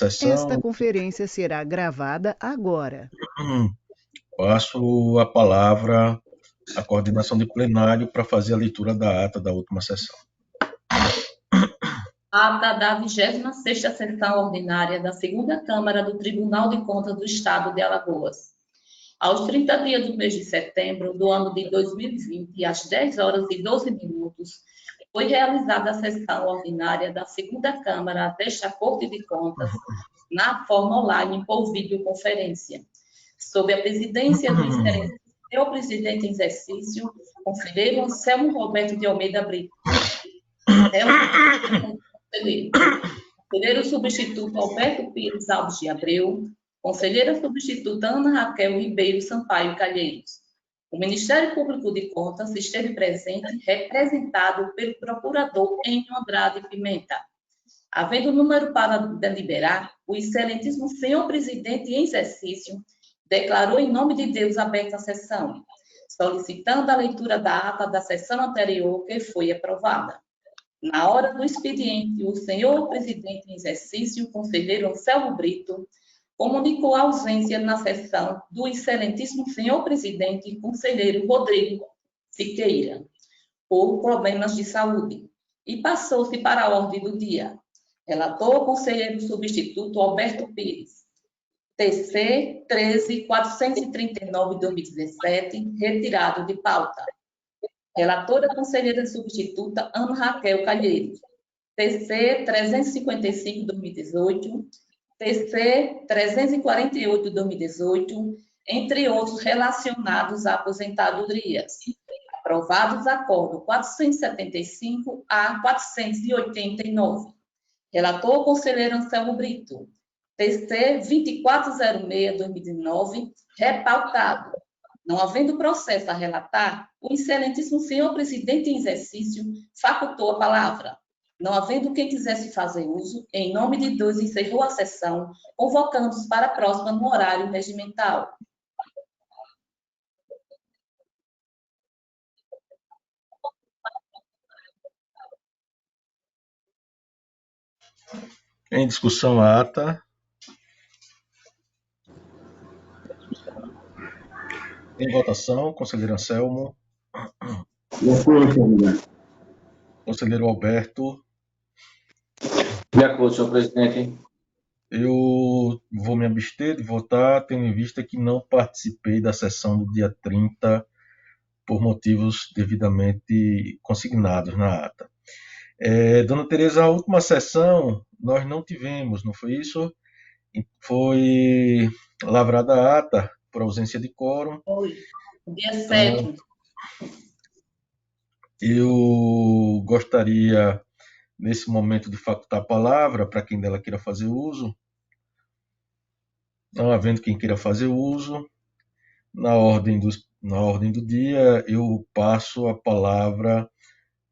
Esta sessão. conferência será gravada agora. Passo a palavra à coordenação de plenário para fazer a leitura da ata da última sessão. Ata da 26ª sessão ordinária da segunda Câmara do Tribunal de Contas do Estado de Alagoas. Aos 30 dias do mês de setembro do ano de 2020, às 10 horas e 12 minutos, foi realizada a sessão ordinária da segunda Câmara desta Corte de Contas, na forma online por videoconferência, sob a presidência do excelente senhor presidente em exercício, conselheiro Anselmo Roberto de Almeida Brito. Conselheiro substituto Alberto Pires Alves de Abreu, conselheira substituta Ana Raquel Ribeiro Sampaio Calheiros. O Ministério Público de Contas esteve presente, representado pelo procurador Enio Andrade Pimenta. Havendo número para deliberar, o excelentíssimo senhor presidente em exercício declarou em nome de Deus aberta a sessão, solicitando a leitura da ata da sessão anterior que foi aprovada. Na hora do expediente, o senhor presidente em exercício, conselheiro Anselmo Brito, comunicou a ausência na sessão do excelentíssimo senhor presidente, conselheiro Rodrigo Siqueira, por problemas de saúde, e passou-se para a ordem do dia. Relator, conselheiro substituto Alberto Pires, TC 13.439/2017, retirado de pauta. Relatora, conselheira substituta Ana Raquel Calheiros, TC 355/2018, TC 348/2018, entre outros relacionados a aposentadorias. Aprovados acordo 475 a 489. Relator, conselheiro Anselmo Brito, TC 2406/2019, repautado. Não havendo processo a relatar, o excelentíssimo senhor presidente em exercício facultou a palavra. Não havendo quem quisesse fazer uso, em nome de Deus encerrou a sessão, convocando-os para a próxima no horário regimental. Em discussão a ata. Em votação, conselheiro Anselmo. De acordo, senhor presidente. Conselheiro Alberto. De acordo, senhor presidente. Eu vou me abster de votar, tendo em vista que não participei da sessão do dia 30 por motivos devidamente consignados na ata. Dona Tereza, a última sessão nós não tivemos, não foi isso? Foi lavrada a ata por ausência de quórum. Foi, dia 7. Eu gostaria, nesse momento, de facultar a palavra para quem dela queira fazer uso. Não havendo quem queira fazer uso, na ordem do dia, eu passo a palavra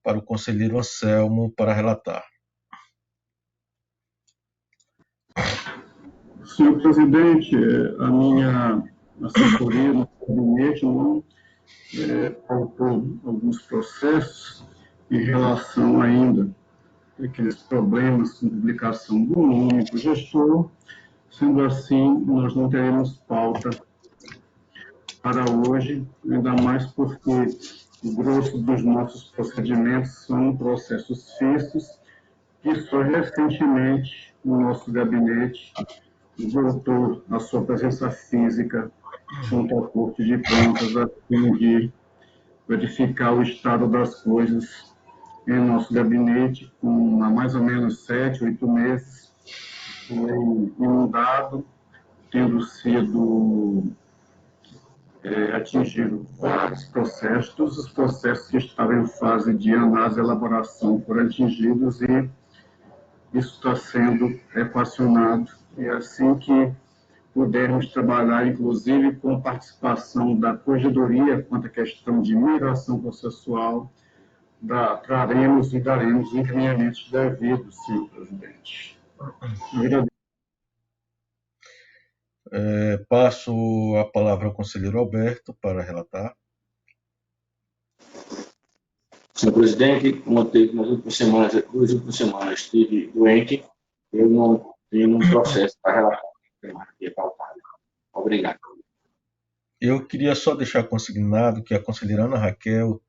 para o conselheiro Anselmo para relatar. Senhor presidente, a minha assessoria no gabinete faltou alguns processos em relação ainda àqueles problemas com publicação do único gestor. Sendo assim, nós não teremos pauta para hoje, ainda mais porque o grosso dos nossos procedimentos são processos fixos que só recentemente o nosso gabinete voltou à sua presença física junto à Corte de Contas a fim de verificar o estado das coisas em nosso gabinete, com há mais ou menos 7, 8 meses, foi inundado, tendo sido atingido vários processos, todos os processos que estavam em fase de análise e elaboração foram atingidos e isso está sendo equacionado. E assim que pudermos trabalhar, inclusive, com participação da Corregedoria quanto à questão de migração processual, traremos e daremos encaminhamentos devidos, senhor presidente. Passo a palavra ao conselheiro Alberto para relatar. Senhor presidente, como nas últimas semanas estive doente, eu não tendo um processo para relatar a temática pautada. Obrigado. Eu queria só deixar consignado que a conselheira Ana Raquel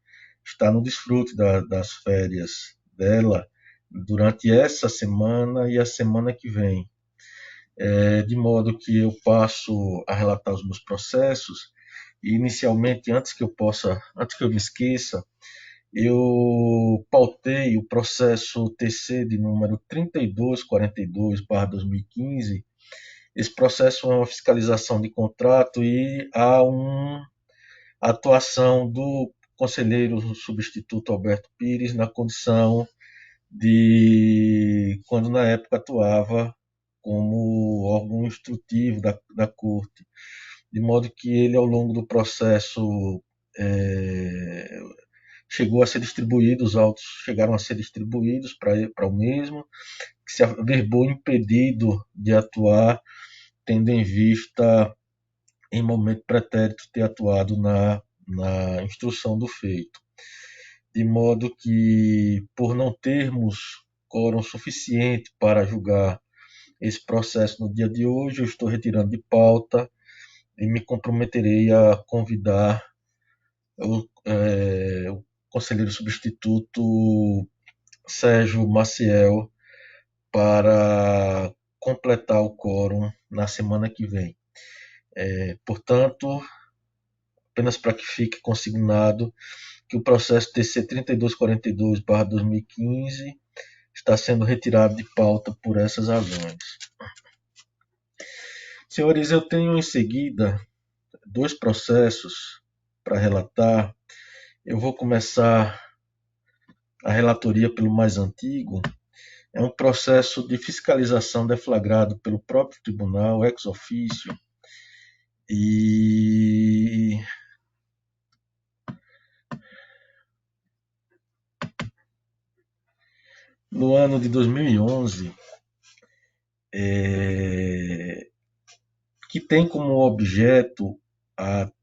está no desfrute das férias dela durante essa semana e a semana que vem. De modo que eu passo a relatar os meus processos e, inicialmente, antes que eu me esqueça, eu pautei o processo TC de número 3242/2015. Esse processo é uma fiscalização de contrato e há uma atuação do conselheiro substituto Alberto Pires na condição de quando na época atuava como órgão instrutivo da Corte, de modo que ele, ao longo do processo, chegou a ser distribuído, os autos chegaram a ser distribuídos para o mesmo, que se averbou impedido de atuar, tendo em vista, em momento pretérito, ter atuado na instrução do feito. De modo que, por não termos quórum suficiente para julgar esse processo no dia de hoje, eu estou retirando de pauta e me comprometerei a convidar o conselheiro substituto Sérgio Maciel para completar o quórum na semana que vem. Portanto, apenas para que fique consignado que o processo TC 3242/2015 está sendo retirado de pauta por essas razões. Senhores, eu tenho em seguida 2 processos para relatar. Eu vou começar a relatoria pelo mais antigo. É um processo de fiscalização deflagrado pelo próprio tribunal, ex officio, e no ano de 2011, que tem como objeto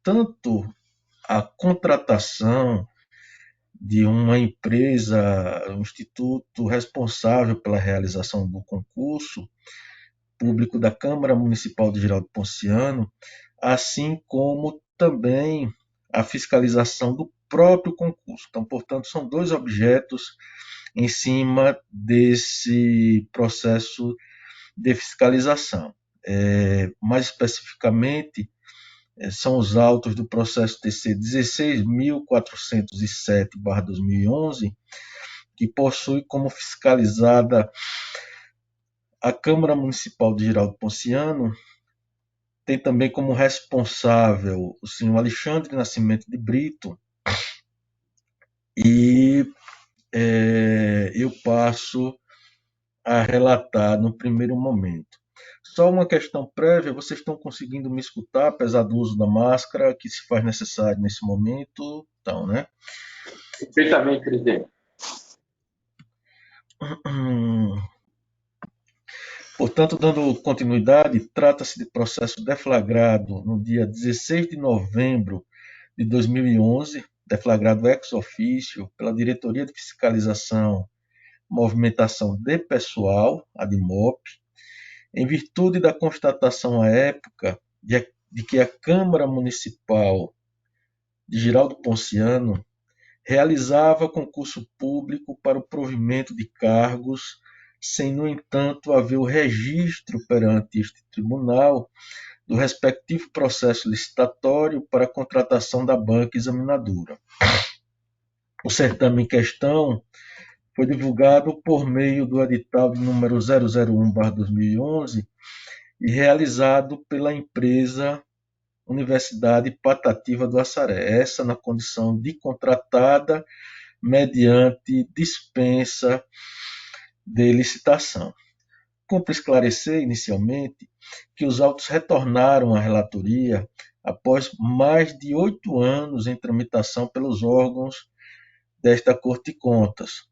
tanto a contratação de uma empresa, um instituto responsável pela realização do concurso público da Câmara Municipal de Geraldo Ponciano, assim como também a fiscalização do próprio concurso. Então, portanto, são 2 objetos em cima desse processo de fiscalização. Mais especificamente, são os autos do processo TC 16.407/2011, que possui como fiscalizada a Câmara Municipal de Geraldo Ponciano, tem também como responsável o senhor Alexandre Nascimento de Brito, e eu passo a relatar no primeiro momento. Só uma questão prévia: vocês estão conseguindo me escutar, apesar do uso da máscara, que se faz necessário nesse momento? Então, né? Perfeitamente, presidente. Portanto, dando continuidade, trata-se de processo deflagrado no dia 16 de novembro de 2011, deflagrado ex officio pela Diretoria de Fiscalização e Movimentação de Pessoal, a DIMOP, em virtude da constatação à época de que a Câmara Municipal de Geraldo Ponciano realizava concurso público para o provimento de cargos, sem, no entanto, haver o registro perante este tribunal do respectivo processo licitatório para a contratação da banca examinadora. O certame em questão foi divulgado por meio do edital de número 001/2011 e realizado pela empresa Universidade Patativa do Assaré, essa na condição de contratada mediante dispensa de licitação. Cumpre esclarecer, inicialmente, que os autos retornaram à relatoria após mais de 8 anos em tramitação pelos órgãos desta Corte de Contas.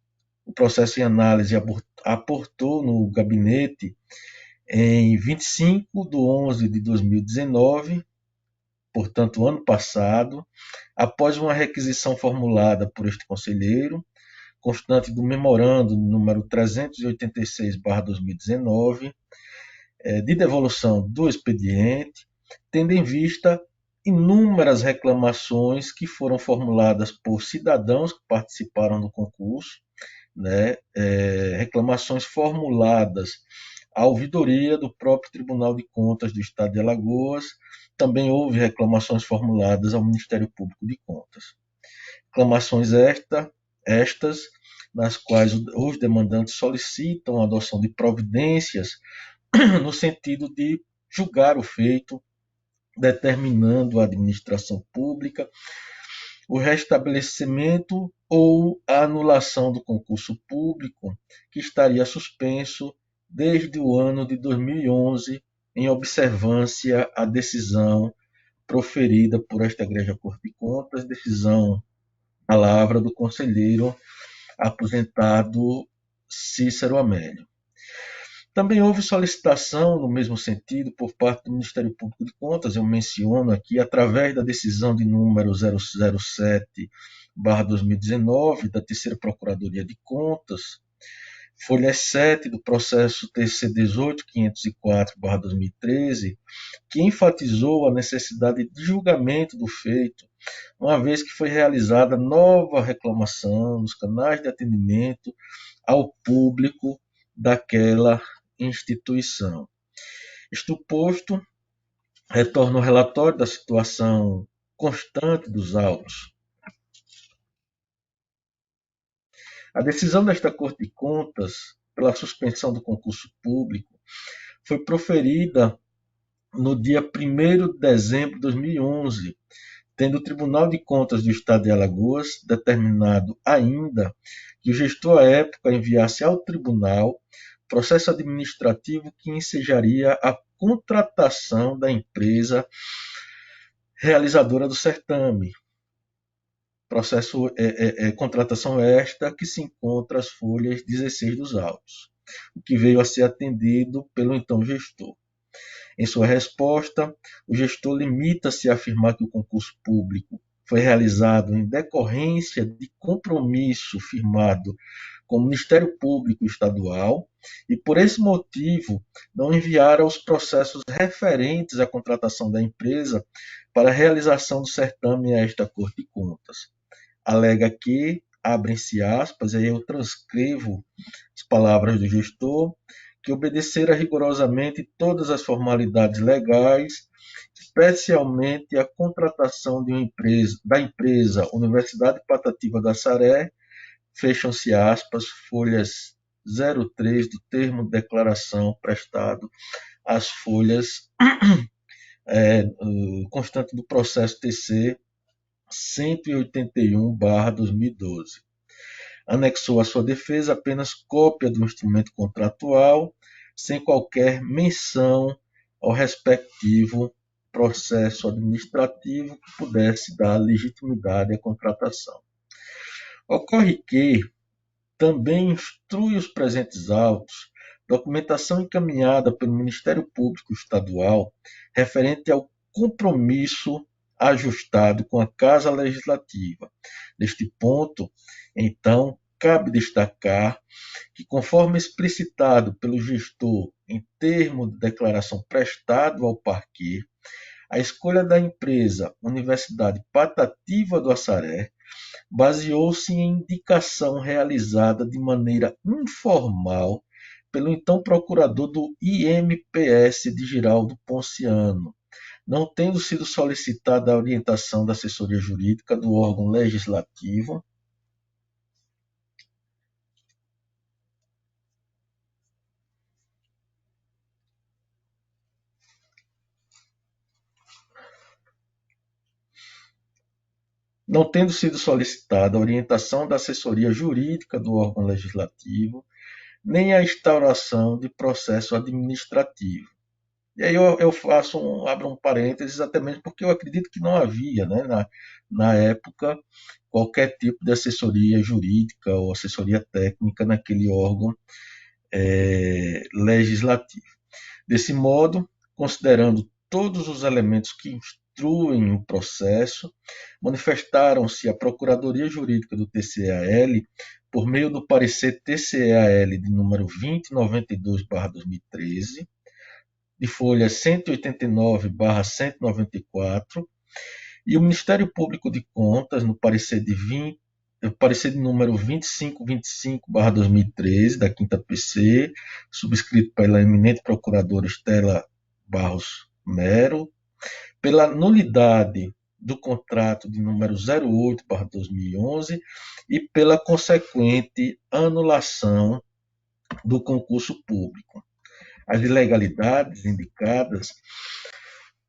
O processo em análise aportou no gabinete em 25/11/2019, portanto, ano passado, após uma requisição formulada por este conselheiro, constante do memorando número 386/2019, de devolução do expediente, tendo em vista inúmeras reclamações que foram formuladas por cidadãos que participaram do concurso, né, reclamações formuladas à ouvidoria do próprio Tribunal de Contas do Estado de Alagoas, também houve reclamações formuladas ao Ministério Público de Contas. Reclamações estas nas quais os demandantes solicitam a adoção de providências no sentido de julgar o feito, determinando a administração pública o restabelecimento ou a anulação do concurso público, que estaria suspenso desde o ano de 2011, em observância à decisão proferida por esta Egregia Corte de Contas, decisão, palavra do conselheiro aposentado Cícero Amélio. Também houve solicitação no mesmo sentido por parte do Ministério Público de Contas, eu menciono aqui, através da decisão de número 007/2019, da Terceira Procuradoria de Contas, folha 7 do processo TC 18.504/2013, que enfatizou a necessidade de julgamento do feito, uma vez que foi realizada nova reclamação nos canais de atendimento ao público daquela instituição. Isto posto, retorno ao relatório da situação constante dos autos. A decisão desta Corte de Contas pela suspensão do concurso público foi proferida no dia 1º de dezembro de 2011, tendo o Tribunal de Contas do Estado de Alagoas determinado ainda que o gestor à época enviasse ao tribunal processo administrativo que ensejaria a contratação da empresa realizadora do certame. Processo contratação esta que se encontra às folhas 16 dos autos, o que veio a ser atendido pelo então gestor. Em sua resposta, o gestor limita-se a afirmar que o concurso público foi realizado em decorrência de compromisso firmado com o Ministério Público Estadual e, por esse motivo, não enviara os processos referentes à contratação da empresa para a realização do certame a esta Corte de Contas. Alega que, abrem-se aspas, aí eu transcrevo as palavras do gestor, que obedecera rigorosamente todas as formalidades legais, especialmente a contratação da empresa Universidade Patativa da Assaré, fecham-se aspas, folhas 03 do termo de declaração prestado às folhas constante do processo TC 181/2012. Anexou à sua defesa apenas cópia do instrumento contratual, sem qualquer menção ao respectivo processo administrativo que pudesse dar legitimidade à contratação. Ocorre que também instrui os presentes autos documentação encaminhada pelo Ministério Público Estadual referente ao compromisso ajustado com a Casa Legislativa. Neste ponto, então, cabe destacar que, conforme explicitado pelo gestor em termo de declaração prestado ao parquê, a escolha da empresa Universidade Patativa do Assaré baseou-se em indicação realizada de maneira informal pelo então procurador do IMPS de Giraldo Ponciano, não tendo sido solicitada a orientação da assessoria jurídica do órgão legislativo, nem a instauração de processo administrativo. E aí eu abro um parênteses, até mesmo porque eu acredito que não havia, né, na época, qualquer tipo de assessoria jurídica ou assessoria técnica naquele órgão legislativo. Desse modo, considerando todos os elementos que instruem o processo, manifestaram-se a Procuradoria Jurídica do TCEAL, por meio do parecer TCEAL de número 2092/2013, de folha 189/194, e o Ministério Público de Contas, no parecer de número 2525/2013, da 5ª PC, subscrito pela eminente procuradora Estela Barros Mero, pela nulidade do contrato de número 08/2011 e pela consequente anulação do concurso público. As ilegalidades indicadas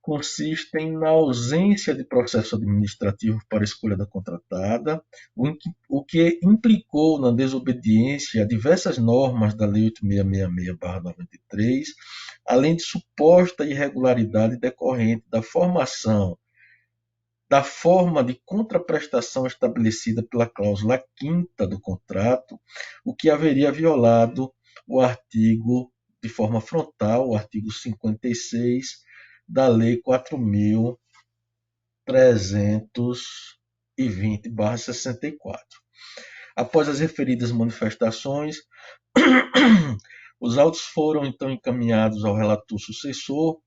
consistem na ausência de processo administrativo para a escolha da contratada, o que implicou na desobediência a diversas normas da Lei 8666/93, além de suposta irregularidade decorrente da formação da forma de contraprestação estabelecida pela cláusula 5ª do contrato, o que haveria violado o artigo, de forma frontal, o artigo 56 da Lei 4.320/64. Após as referidas manifestações, os autos foram então encaminhados ao relator sucessor,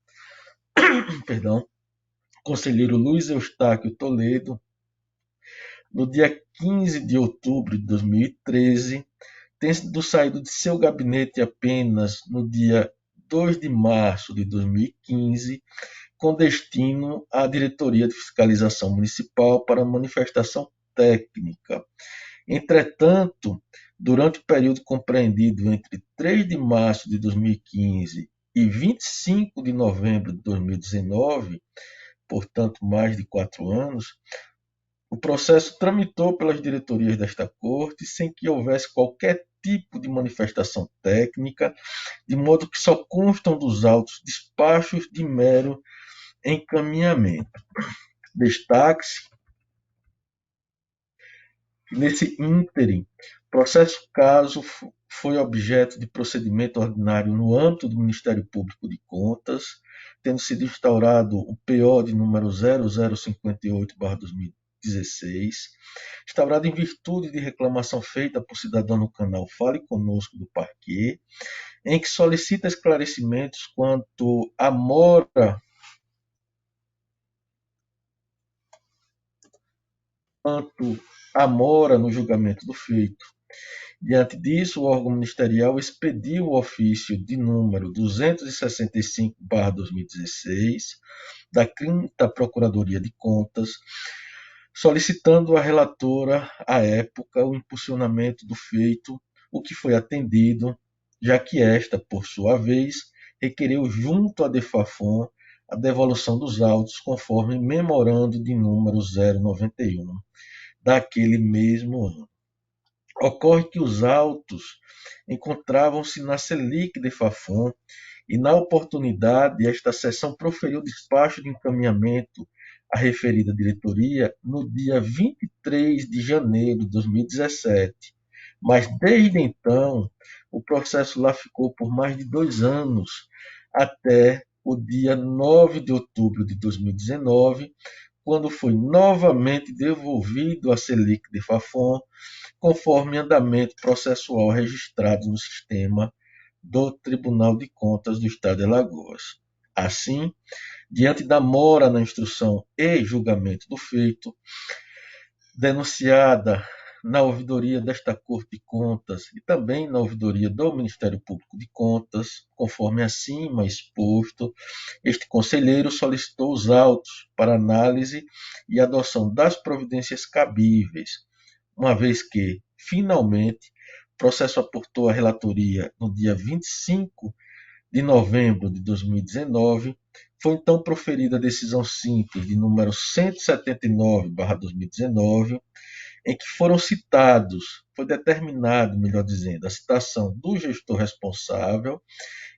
conselheiro Luiz Eustáquio Toledo, no dia 15 de outubro de 2013, tendo saído de seu gabinete apenas no dia 2 de março de 2015, com destino à Diretoria de Fiscalização Municipal para manifestação técnica. Entretanto, durante o período compreendido entre 3 de março de 2015 e 25 de novembro de 2019, portanto mais de 4 anos, o processo tramitou pelas diretorias desta Corte sem que houvesse qualquer tipo de manifestação técnica, de modo que só constam dos autos despachos de mero encaminhamento. Destaque-se que, nesse ínterim, o caso foi objeto de procedimento ordinário no âmbito do Ministério Público de Contas, tendo sido instaurado o PO de número 0058/2016, instaurado em virtude de reclamação feita por cidadão no canal Fale Conosco do Parquet, em que solicita esclarecimentos quanto à mora no julgamento do feito. Diante disso, o órgão ministerial expediu o ofício de número 265/2016 da 5ª Procuradoria de Contas, solicitando à relatora, à época, o impulsionamento do feito, o que foi atendido, já que esta, por sua vez, requereu junto à DEFAFON a devolução dos autos conforme memorando de número 091 daquele mesmo ano. Ocorre que os autos encontravam-se na Selic DEFAFON e, na oportunidade, esta seção proferiu despacho de encaminhamento à referida diretoria no dia 23 de janeiro de 2017, mas desde então o processo lá ficou por mais de 2 anos, até o dia 9 de outubro de 2019, quando foi novamente devolvido à Selic DEFAFON, conforme andamento processual registrado no sistema do Tribunal de Contas do Estado de Alagoas. Assim, diante da mora na instrução e julgamento do feito, denunciada na ouvidoria desta Corte de Contas e também na ouvidoria do Ministério Público de Contas, conforme acima exposto, este conselheiro solicitou os autos para análise e adoção das providências cabíveis, uma vez que, finalmente, o processo aportou à relatoria no dia 25 de novembro de 2019, foi então proferida a decisão simples de número 179/2019, em que foram citados, foi determinado, melhor dizendo, a citação do gestor responsável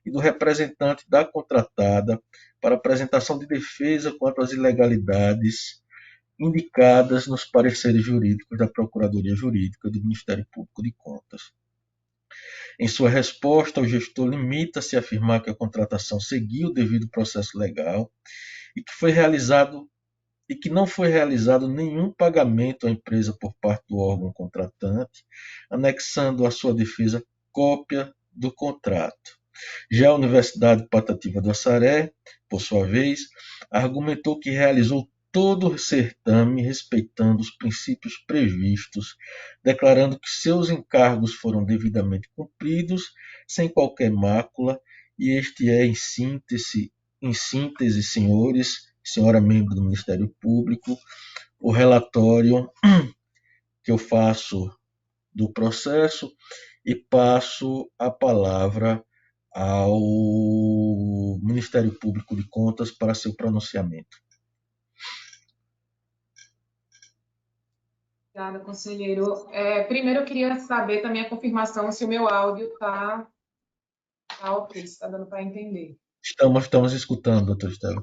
e do representante da contratada para apresentação de defesa quanto às ilegalidades indicadas nos pareceres jurídicos da Procuradoria Jurídica do Ministério Público de Contas. Em sua resposta, o gestor limita-se a afirmar que a contratação seguiu o devido processo legal e que não foi realizado nenhum pagamento à empresa por parte do órgão contratante, anexando à sua defesa cópia do contrato. Já a Universidade Patativa do Assaré, por sua vez, argumentou que realizou todo o certame respeitando os princípios previstos, declarando que seus encargos foram devidamente cumpridos, sem qualquer mácula, e este é, em síntese, senhores, senhora membro do Ministério Público, o relatório que eu faço do processo e passo a palavra ao Ministério Público de Contas para seu pronunciamento. Obrigada, conselheiro. Primeiro, eu queria saber também a confirmação se o meu áudio está ok, se está dando para entender. Estamos escutando, doutor Estela.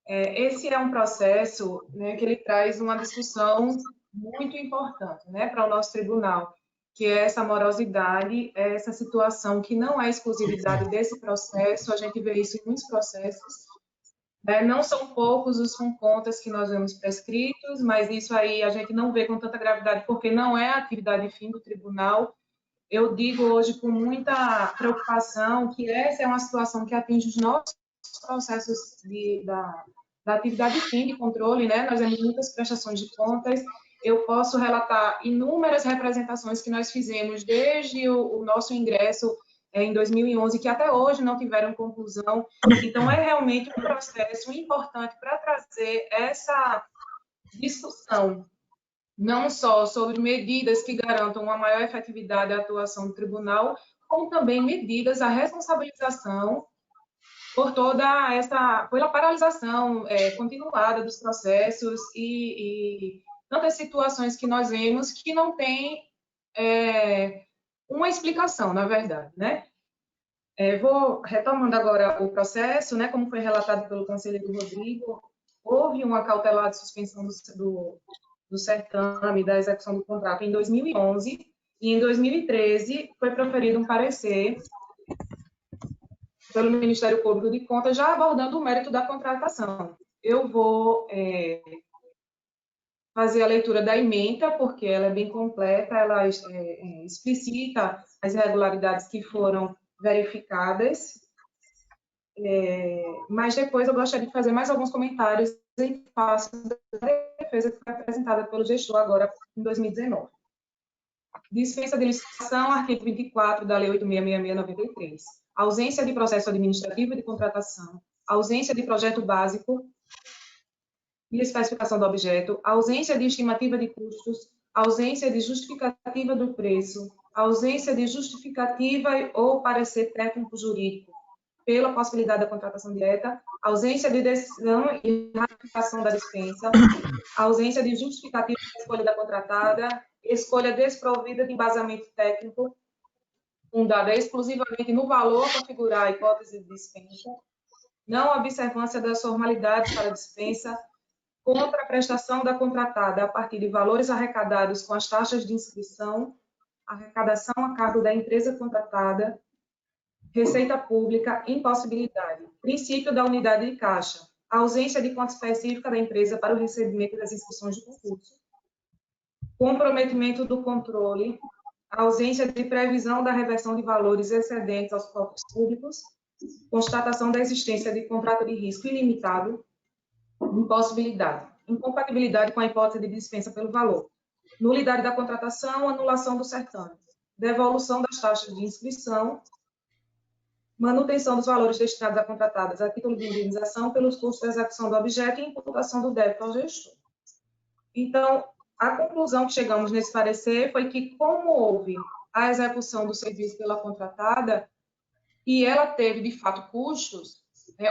Esse é um processo, né, que ele traz uma discussão muito importante, né, para o nosso tribunal, que é essa morosidade, essa situação que não é exclusividade desse processo, a gente vê isso em muitos processos. Não são poucos os contas que nós vemos prescritos, mas isso aí a gente não vê com tanta gravidade, porque não é a atividade fim do tribunal. Eu digo hoje com muita preocupação que essa é uma situação que atinge os nossos processos da atividade fim de controle, né? Nós vemos muitas prestações de contas. Eu posso relatar inúmeras representações que nós fizemos desde o nosso ingresso em 2011, que até hoje não tiveram conclusão. Então, é realmente um processo importante para trazer essa discussão, não só sobre medidas que garantam uma maior efetividade da atuação do tribunal, como também medidas à responsabilização por toda pela paralisação continuada dos processos e tantas situações que nós vemos que não tem uma explicação, na verdade, né? Vou retomando agora o processo, né? Como foi relatado pelo conselheiro Rodrigo, houve uma cautelar de suspensão do certame da execução do contrato em 2011 e em 2013 foi proferido um parecer pelo Ministério Público de Contas já abordando o mérito da contratação. Eu vou fazer a leitura da ementa, porque ela é bem completa, ela explicita as irregularidades que foram verificadas, mas depois eu gostaria de fazer mais alguns comentários em face da defesa que foi apresentada pelo gestor agora em 2019. Dispensa de licitação, artigo 24 da Lei 8.666/93. Ausência de processo administrativo de contratação, ausência de projeto básico e especificação do objeto, ausência de estimativa de custos, ausência de justificativa do preço, ausência de justificativa ou parecer técnico jurídico pela possibilidade da contratação direta, ausência de decisão e ratificação da dispensa, ausência de justificativa da escolha da contratada, escolha desprovida de embasamento técnico, fundada exclusivamente no valor a configurar a hipótese de dispensa, não observância das formalidades para a dispensa, contra a prestação da contratada a partir de valores arrecadados com as taxas de inscrição, arrecadação a cargo da empresa contratada, receita pública, impossibilidade, princípio da unidade de caixa, ausência de conta específica da empresa para o recebimento das inscrições de concurso, comprometimento do controle, ausência de previsão da reversão de valores excedentes aos cofres públicos, constatação da existência de contrato de risco ilimitado, impossibilidade, incompatibilidade com a hipótese de dispensa pelo valor, nulidade da contratação, anulação do certame, devolução das taxas de inscrição, manutenção dos valores destinados a contratadas a título de indenização pelos custos de execução do objeto e imputação do débito ao gestor. Então, a conclusão que chegamos nesse parecer foi que, como houve a execução do serviço pela contratada e ela teve, de fato, custos,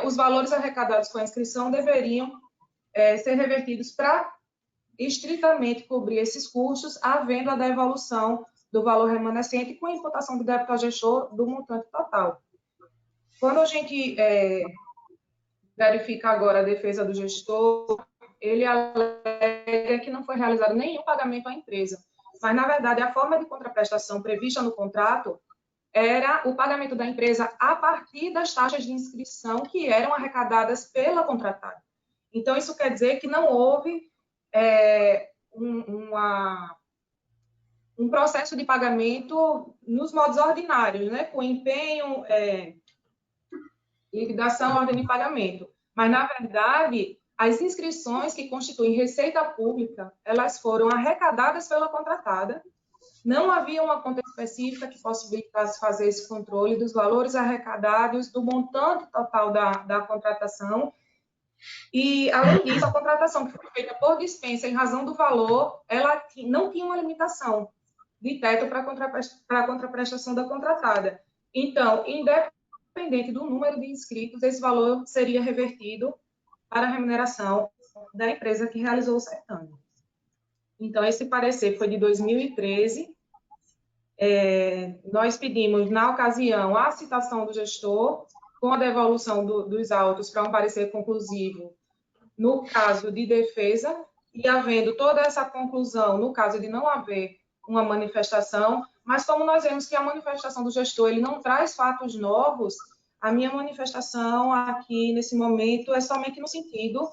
os valores arrecadados com a inscrição deveriam ser revertidos para estritamente cobrir esses custos, havendo a devolução do valor remanescente com a imputação do débito ao gestor do montante total. Quando a gente verifica agora a defesa do gestor, ele alega que não foi realizado nenhum pagamento à empresa, mas, na verdade, a forma de contraprestação prevista no contrato era o pagamento da empresa a partir das taxas de inscrição que eram arrecadadas pela contratada. Então, isso quer dizer que não houve um processo de pagamento nos modos ordinários, né, com empenho, liquidação, ordem de pagamento. Mas, na verdade, as inscrições que constituem receita pública, elas foram arrecadadas pela contratada. Não havia uma conta específica que possibilitasse fazer esse controle dos valores arrecadados, do montante total da contratação. E, além disso, a contratação que foi feita por dispensa em razão do valor, ela não tinha uma limitação de teto para a contraprestação da contratada. Então, independente do número de inscritos, esse valor seria revertido para a remuneração da empresa que realizou o certame. Então, esse parecer foi de 2013. Nós pedimos, na ocasião, a citação do gestor com a devolução dos autos para um parecer conclusivo no caso de defesa, e havendo toda essa conclusão no caso de não haver uma manifestação, mas como nós vemos que a manifestação do gestor ele não traz fatos novos, a minha manifestação aqui, nesse momento, é somente no sentido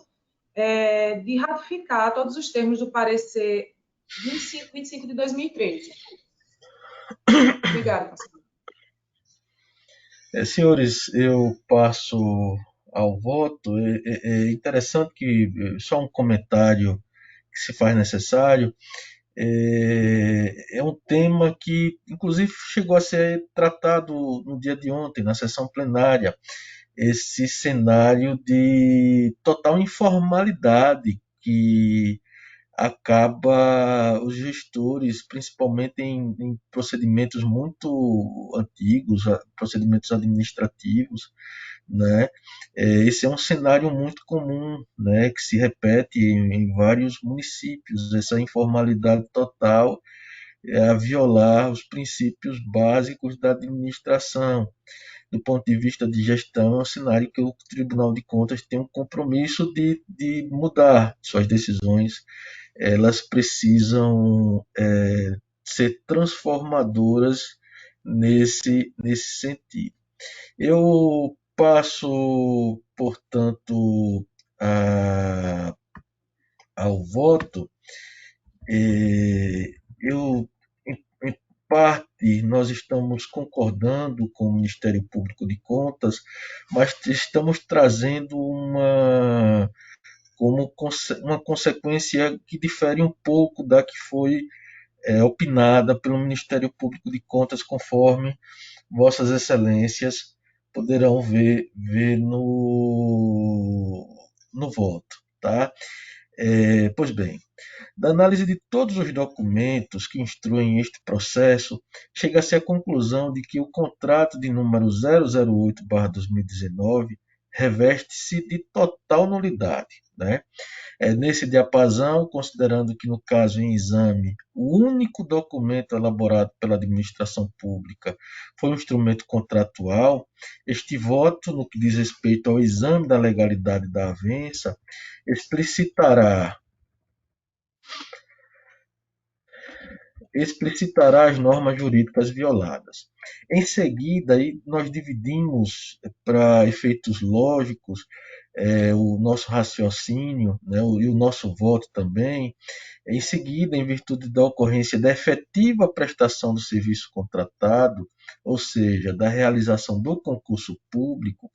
de ratificar todos os termos do parecer 25 de 2013. Obrigada, conselheiro. Senhores, eu passo ao voto. É interessante que, só um comentário que se faz necessário, é um tema que, inclusive, chegou a ser tratado no dia de ontem, na sessão plenária, esse cenário de total informalidade que acaba os gestores, principalmente em procedimentos muito antigos, procedimentos administrativos, né? Esse é um cenário muito comum, né, que se repete em vários municípios, essa informalidade total a violar os princípios básicos da administração. Do ponto de vista de gestão, é um cenário que o Tribunal de Contas tem um compromisso de mudar suas decisões. Elas precisam ser transformadoras nesse sentido. Eu passo, portanto, ao voto. Em parte, nós estamos concordando com o Ministério Público de Contas, mas estamos trazendo uma consequência que difere um pouco da que foi opinada pelo Ministério Público de Contas, conforme Vossas Excelências poderão ver no voto. Tá? Pois bem, da análise de todos os documentos que instruem este processo, chega-se à conclusão de que o contrato de número 008/2019 reveste-se de total nulidade, né? Nesse diapasão, considerando que, no caso em exame, o único documento elaborado pela administração pública foi um instrumento contratual, este voto, no que diz respeito ao exame da legalidade da avença, explicitará as normas jurídicas violadas. Em seguida, nós dividimos, para efeitos lógicos, o nosso raciocínio, né, e o nosso voto também. Em seguida, em virtude da ocorrência da efetiva prestação do serviço contratado, ou seja, da realização do concurso público,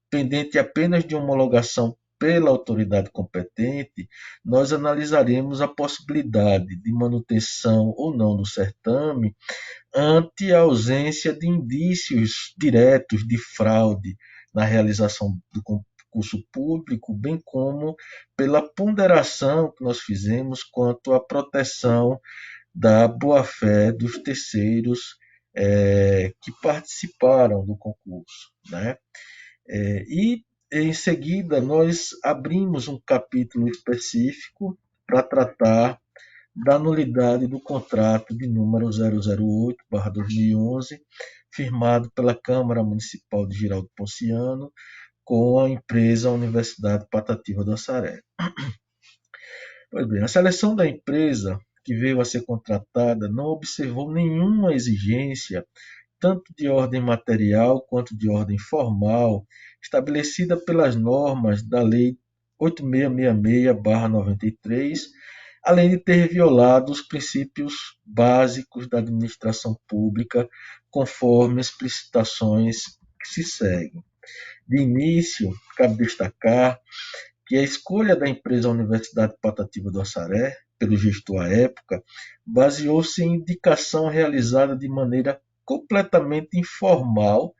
pendente apenas de homologação pela autoridade competente, nós analisaremos a possibilidade de manutenção ou não do certame ante a ausência de indícios diretos de fraude na realização do concurso público, bem como pela ponderação que nós fizemos quanto à proteção da boa-fé dos terceiros que participaram do concurso, né? E em seguida, nós abrimos um capítulo específico para tratar da nulidade do contrato de número 008/2011, firmado pela Câmara Municipal de Giraldo Ponciano com a empresa Universidade Patativa do Assaré. Pois bem, a seleção da empresa que veio a ser contratada não observou nenhuma exigência, tanto de ordem material quanto de ordem formal, estabelecida pelas normas da Lei 8666/93, além de ter violado os princípios básicos da administração pública, conforme explicitações que se seguem. De início, cabe destacar que a escolha da empresa Universidade Patativa do Assaré, pelo gestor à época, baseou-se em indicação realizada de maneira completamente informal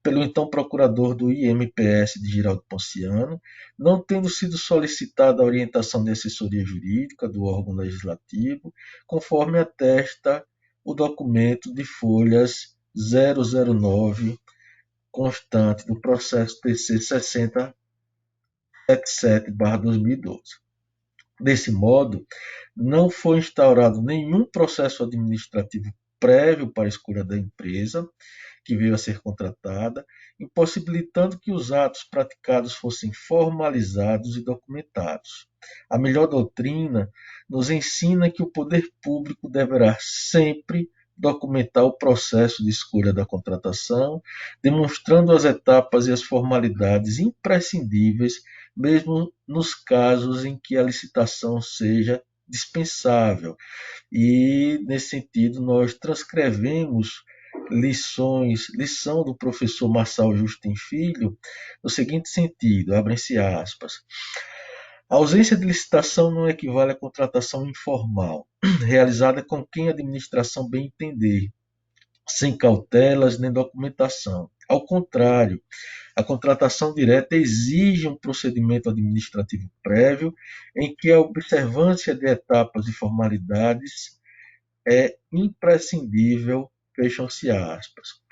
pelo então procurador do IMPS de Giraldo Ponciano, não tendo sido solicitada a orientação de assessoria jurídica do órgão legislativo, conforme atesta o documento de folhas 009, constante do processo TC 6077/2012. Desse modo, não foi instaurado nenhum processo administrativo prévio para a escolha da empresa que veio a ser contratada, impossibilitando que os atos praticados fossem formalizados e documentados. A melhor doutrina nos ensina que o poder público deverá sempre documentar o processo de escolha da contratação, demonstrando as etapas e as formalidades imprescindíveis, mesmo nos casos em que a licitação seja dispensável. E, nesse sentido, nós transcrevemos lição do professor Marçal Justin Filho, no seguinte sentido, abrem-se aspas: a ausência de licitação não equivale à contratação informal, realizada com quem a administração bem entender, sem cautelas nem documentação. Ao contrário, a contratação direta exige um procedimento administrativo prévio, em que a observância de etapas e formalidades é imprescindível. Fecham-se aspas.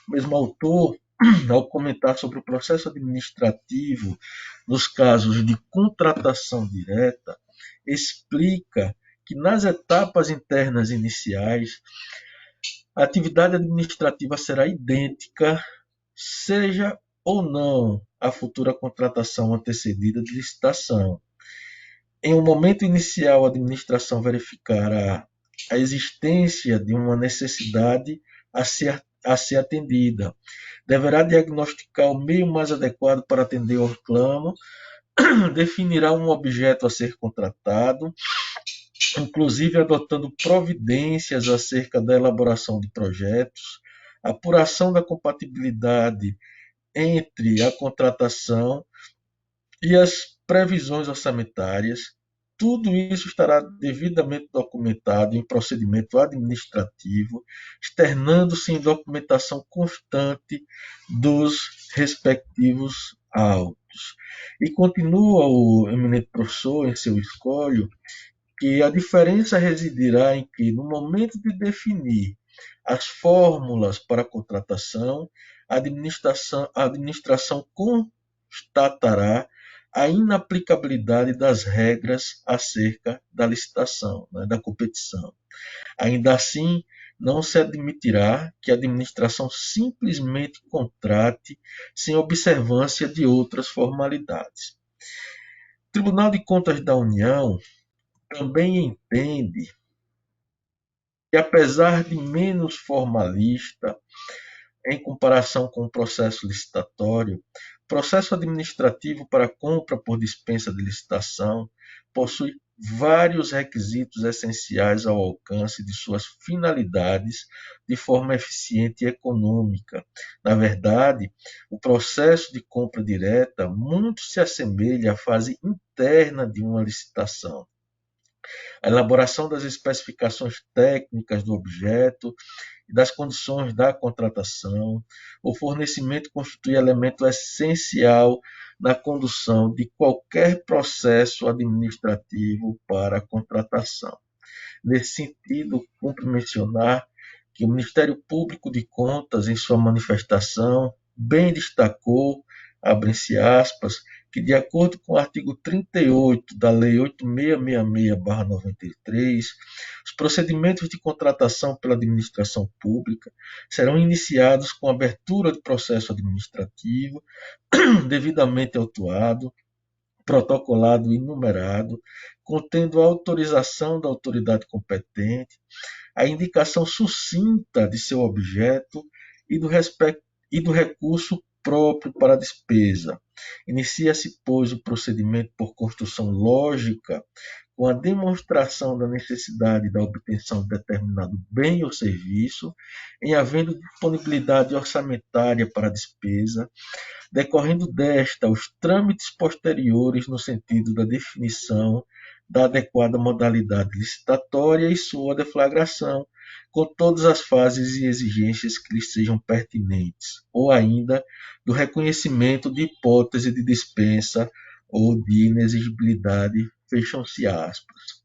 O mesmo autor, ao comentar sobre o processo administrativo nos casos de contratação direta, explica que nas etapas internas iniciais, a atividade administrativa será idêntica, seja ou não a futura contratação antecedida de licitação. Em um momento inicial, a administração verificará a existência de uma necessidade a ser atendida. Deverá diagnosticar o meio mais adequado para atender ao reclamo, definirá um objeto a ser contratado, inclusive adotando providências acerca da elaboração de projetos, apuração da compatibilidade entre a contratação e as previsões orçamentárias. Tudo isso estará devidamente documentado em procedimento administrativo, externando-se em documentação constante dos respectivos autos. E continua o eminente professor em seu escolho que a diferença residirá em que, no momento de definir as fórmulas para a contratação, a administração constatará a inaplicabilidade das regras acerca da licitação, da competição. Ainda assim, não se admitirá que a administração simplesmente contrate sem observância de outras formalidades. O Tribunal de Contas da União também entende que, apesar de menos formalista em comparação com o processo licitatório, o processo administrativo para compra por dispensa de licitação possui vários requisitos essenciais ao alcance de suas finalidades de forma eficiente e econômica. Na verdade, o processo de compra direta muito se assemelha à fase interna de uma licitação. A elaboração das especificações técnicas do objeto e das condições da contratação. O fornecimento constitui elemento essencial na condução de qualquer processo administrativo para a contratação. Nesse sentido, cumpre mencionar que o Ministério Público de Contas, em sua manifestação, bem destacou, abrem-se aspas, que, de acordo com o artigo 38 da Lei 8666/93, os procedimentos de contratação pela administração pública serão iniciados com abertura de processo administrativo, devidamente autuado, protocolado e numerado, contendo a autorização da autoridade competente, a indicação sucinta de seu objeto e do recurso próprio para a despesa. Inicia-se, pois, o procedimento por construção lógica com a demonstração da necessidade da obtenção de determinado bem ou serviço, em havendo disponibilidade orçamentária para a despesa, decorrendo desta os trâmites posteriores no sentido da definição da adequada modalidade licitatória e sua deflagração, com todas as fases e exigências que lhes sejam pertinentes, ou ainda do reconhecimento de hipótese de dispensa ou de inexigibilidade, fecham-se aspas.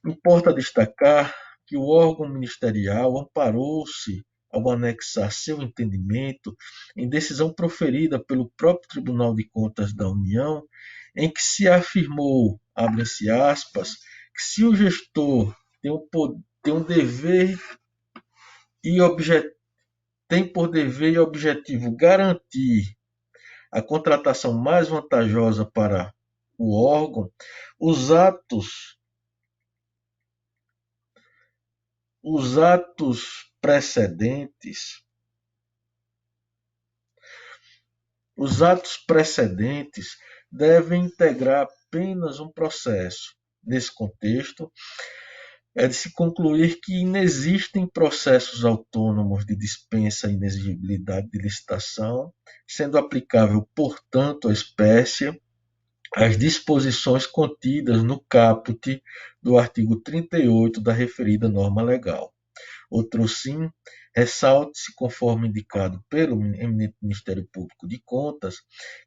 Importa destacar que o órgão ministerial amparou-se ao anexar seu entendimento em decisão proferida pelo próprio Tribunal de Contas da União, em que se afirmou, abre-se aspas, que se o gestor tem por dever e objetivo garantir a contratação mais vantajosa para o órgão, os atos precedentes devem integrar apenas um processo. Nesse contexto, é de se concluir que inexistem processos autônomos de dispensa e inexigibilidade de licitação, sendo aplicável, portanto, à espécie as disposições contidas no caput do artigo 38 da referida norma legal. Outro sim, ressalte-se, conforme indicado pelo eminente Ministério Público de Contas,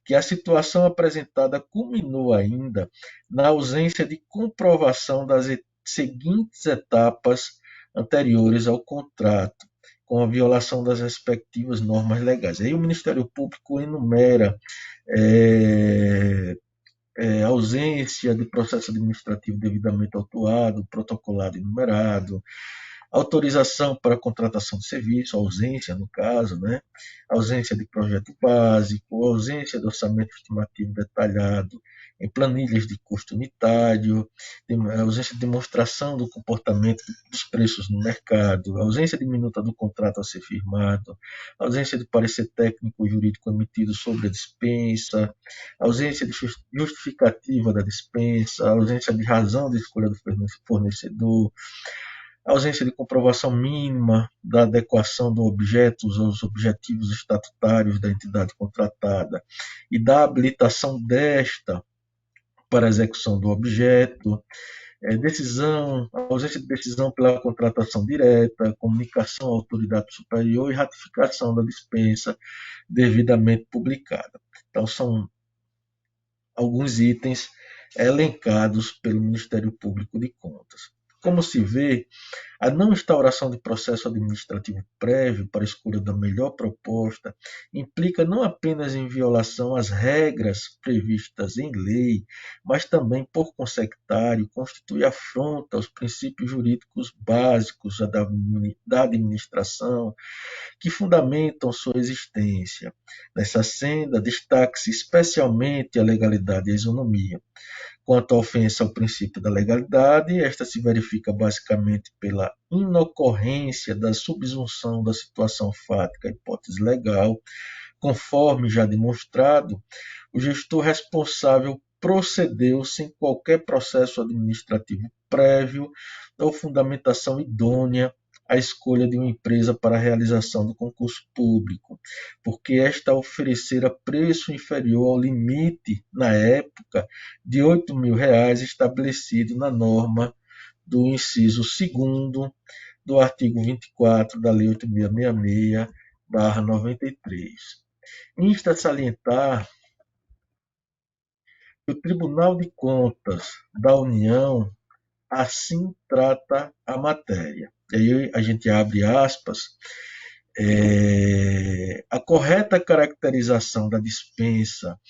que a situação apresentada culminou ainda na ausência de comprovação das seguintes etapas anteriores ao contrato, com a violação das respectivas normas legais. Aí o Ministério Público enumera ausência de processo administrativo devidamente autuado, protocolado e numerado, autorização para contratação de serviço, ausência no caso, ausência de projeto básico, ausência de orçamento estimativo detalhado em planilhas de custo unitário, ausência de demonstração do comportamento dos preços no mercado, ausência de minuta do contrato a ser firmado, ausência de parecer técnico jurídico emitido sobre a dispensa, ausência de justificativa da dispensa, ausência de razão de escolha do fornecedor, ausência de comprovação mínima da adequação do objeto aos objetivos estatutários da entidade contratada e da habilitação desta para a execução do objeto, ausência de decisão pela contratação direta, comunicação à autoridade superior e ratificação da dispensa devidamente publicada. Então, são alguns itens elencados pelo Ministério Público de Contas. Como se vê, a não instauração de processo administrativo prévio para a escolha da melhor proposta implica não apenas em violação às regras previstas em lei, mas também, por consectário, constitui afronta aos princípios jurídicos básicos da administração que fundamentam sua existência. Nessa senda, destaque-se especialmente a legalidade e a isonomia. Quanto à ofensa ao princípio da legalidade, esta se verifica basicamente pela inocorrência da subsunção da situação fática à hipótese legal. Conforme já demonstrado, o gestor responsável procedeu sem qualquer processo administrativo prévio ou fundamentação idônea à escolha de uma empresa para a realização do concurso público, porque esta oferecera preço inferior ao limite, na época, de R$ 8.000 estabelecido na norma do inciso 2º do artigo 24 da Lei 8666/93. Insta a salientar que o Tribunal de Contas da União assim trata a matéria. E aí a gente abre aspas, a correta caracterização da dispensa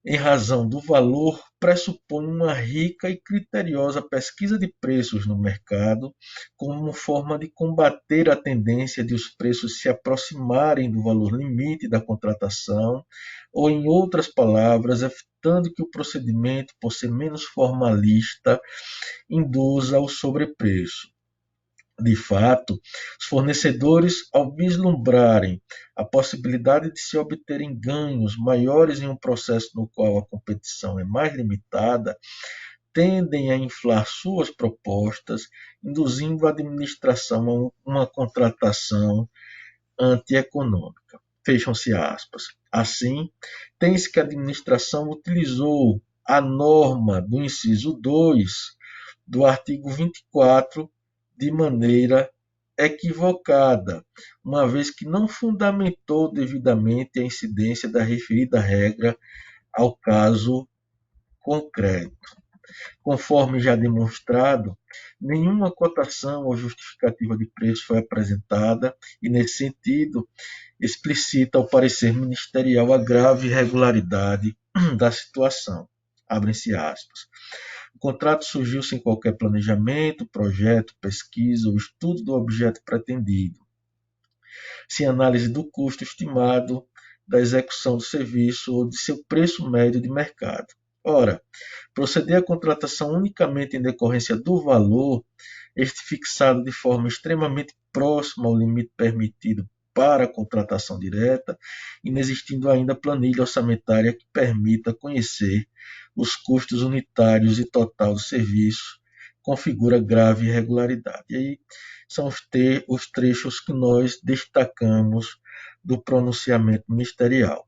em razão do valor pressupõe uma rica e criteriosa pesquisa de preços no mercado, como forma de combater a tendência de os preços se aproximarem do valor limite da contratação, ou, em outras palavras, evitando que o procedimento, por ser menos formalista, induza ao sobrepreço. De fato, os fornecedores, ao vislumbrarem a possibilidade de se obterem ganhos maiores em um processo no qual a competição é mais limitada, tendem a inflar suas propostas, induzindo a administração a uma contratação antieconômica. Fecham-se aspas. Assim, tem-se que a administração utilizou a norma do inciso 2 do artigo 24 de maneira equivocada, uma vez que não fundamentou devidamente a incidência da referida regra ao caso concreto. Conforme já demonstrado, nenhuma cotação ou justificativa de preço foi apresentada e, nesse sentido, explicita ao parecer ministerial a grave irregularidade da situação. Abrem-se aspas. O contrato surgiu sem qualquer planejamento, projeto, pesquisa ou estudo do objeto pretendido, sem análise do custo estimado da execução do serviço ou de seu preço médio de mercado. Ora, proceder à contratação unicamente em decorrência do valor, este fixado de forma extremamente próxima ao limite permitido para a contratação direta, inexistindo ainda planilha orçamentária que permita conhecer os custos unitários e total do serviço, configura grave irregularidade. E aí são os trechos que nós destacamos do pronunciamento ministerial.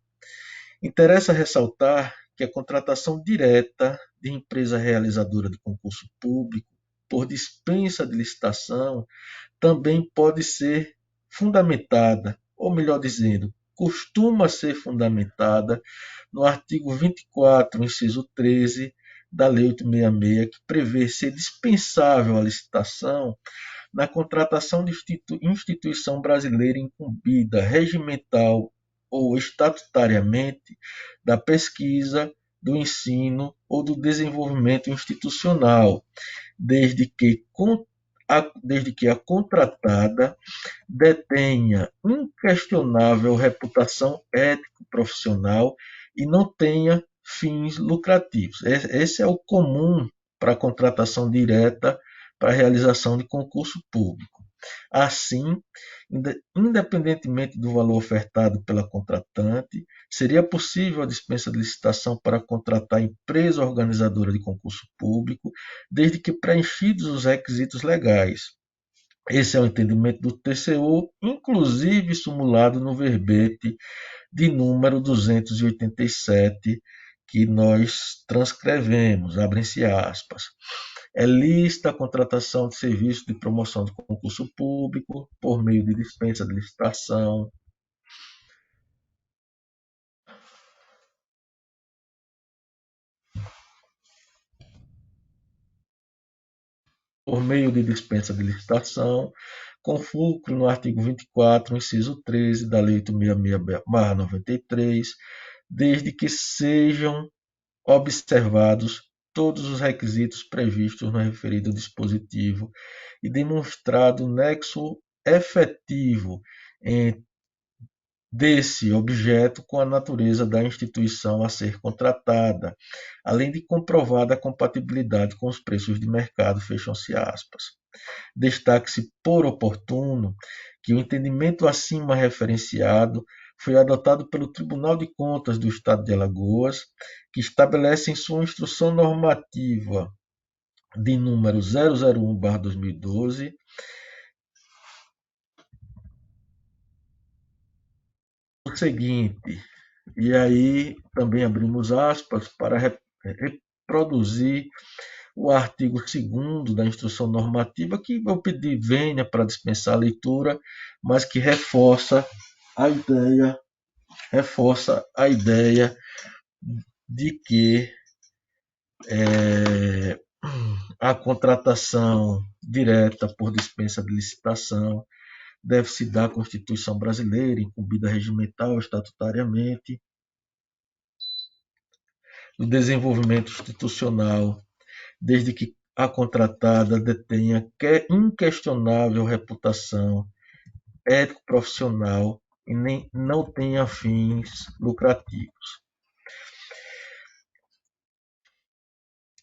Interessa ressaltar que a contratação direta de empresa realizadora de concurso público por dispensa de licitação também pode ser fundamentada, ou melhor dizendo, costuma ser fundamentada no artigo 24, inciso 13 da Lei 866, que prevê ser dispensável a licitação na contratação de instituição brasileira incumbida regimental ou estatutariamente da pesquisa, do ensino ou do desenvolvimento institucional, desde que a contratada detenha inquestionável reputação ético-profissional e não tenha fins lucrativos. Esse é o comum para a contratação direta para a realização de concurso público. Assim, independentemente do valor ofertado pela contratante, seria possível a dispensa de licitação para contratar empresa organizadora de concurso público, desde que preenchidos os requisitos legais. Esse é o entendimento do TCU, inclusive simulado no verbete de número 287, que nós transcrevemos, abrem-se aspas. É lícita a contratação de serviço de promoção de concurso público por meio de dispensa de licitação, com fulcro no artigo 24, inciso 13 da Lei 866/93, desde que sejam observados todos os requisitos previstos no referido dispositivo e demonstrado o nexo efetivo desse objeto com a natureza da instituição a ser contratada, além de comprovada a compatibilidade com os preços de mercado, fecham-se aspas. Destaque-se por oportuno que o entendimento acima referenciado foi adotado pelo Tribunal de Contas do Estado de Alagoas, que estabelece em sua instrução normativa de número 001/2012 o seguinte, e aí também abrimos aspas para reproduzir o artigo 2º da instrução normativa, que eu pedi venha para dispensar a leitura, mas que reforça a ideia de que a contratação direta por dispensa de licitação deve-se dar à Constituição brasileira, incumbida regimental, estatutariamente, do desenvolvimento institucional, desde que a contratada detenha inquestionável reputação ético-profissional e não tenha fins lucrativos.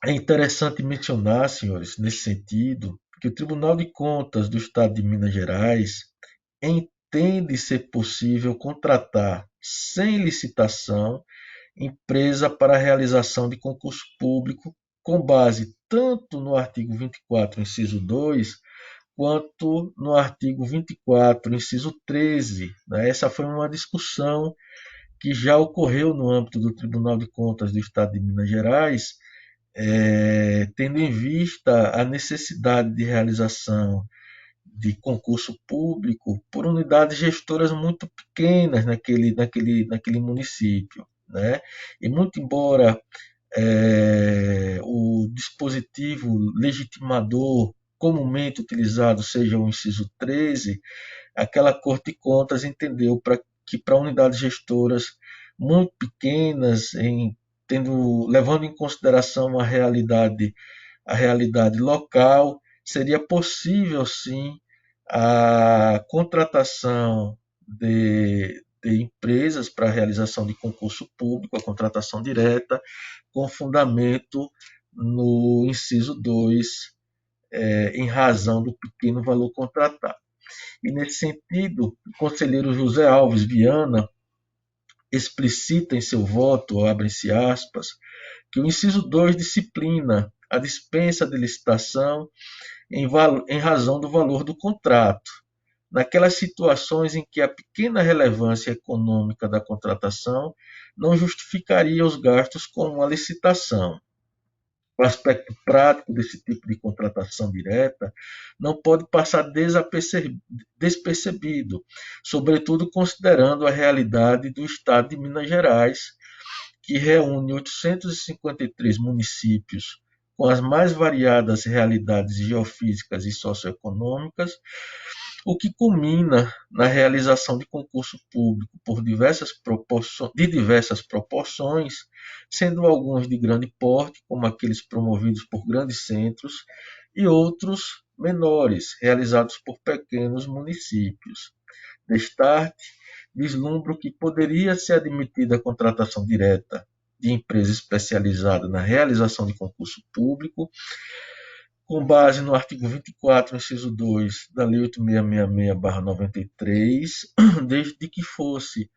É interessante mencionar, senhores, nesse sentido, que o Tribunal de Contas do Estado de Minas Gerais entende ser possível contratar, sem licitação, empresa para a realização de concurso público com base tanto no artigo 24, inciso 2, quanto no artigo 24, inciso 13. Né? Essa foi uma discussão que já ocorreu no âmbito do Tribunal de Contas do Estado de Minas Gerais, tendo em vista a necessidade de realização de concurso público por unidades gestoras muito pequenas naquele município. Né? E muito embora o dispositivo legitimador comumente utilizado seja o inciso 13, aquela Corte de Contas entendeu que para unidades gestoras muito pequenas, levando em consideração a realidade local, seria possível sim a contratação de empresas para a realização de concurso público, a contratação direta, com fundamento no inciso 2, em razão do pequeno valor contratado. E, nesse sentido, o conselheiro José Alves Viana explicita em seu voto, abre-se aspas, que o inciso 2 disciplina a dispensa de licitação em razão do valor do contrato, naquelas situações em que a pequena relevância econômica da contratação não justificaria os gastos com uma licitação. O aspecto prático desse tipo de contratação direta não pode passar despercebido, sobretudo considerando a realidade do Estado de Minas Gerais, que reúne 853 municípios com as mais variadas realidades geofísicas e socioeconômicas, o que culmina na realização de concurso público de diversas proporções, sendo alguns de grande porte, como aqueles promovidos por grandes centros, e outros menores, realizados por pequenos municípios. Destarte, vislumbro que poderia ser admitida a contratação direta de empresa especializada na realização de concurso público, com base no artigo 24, inciso 2 da Lei 8666/93, desde que fosse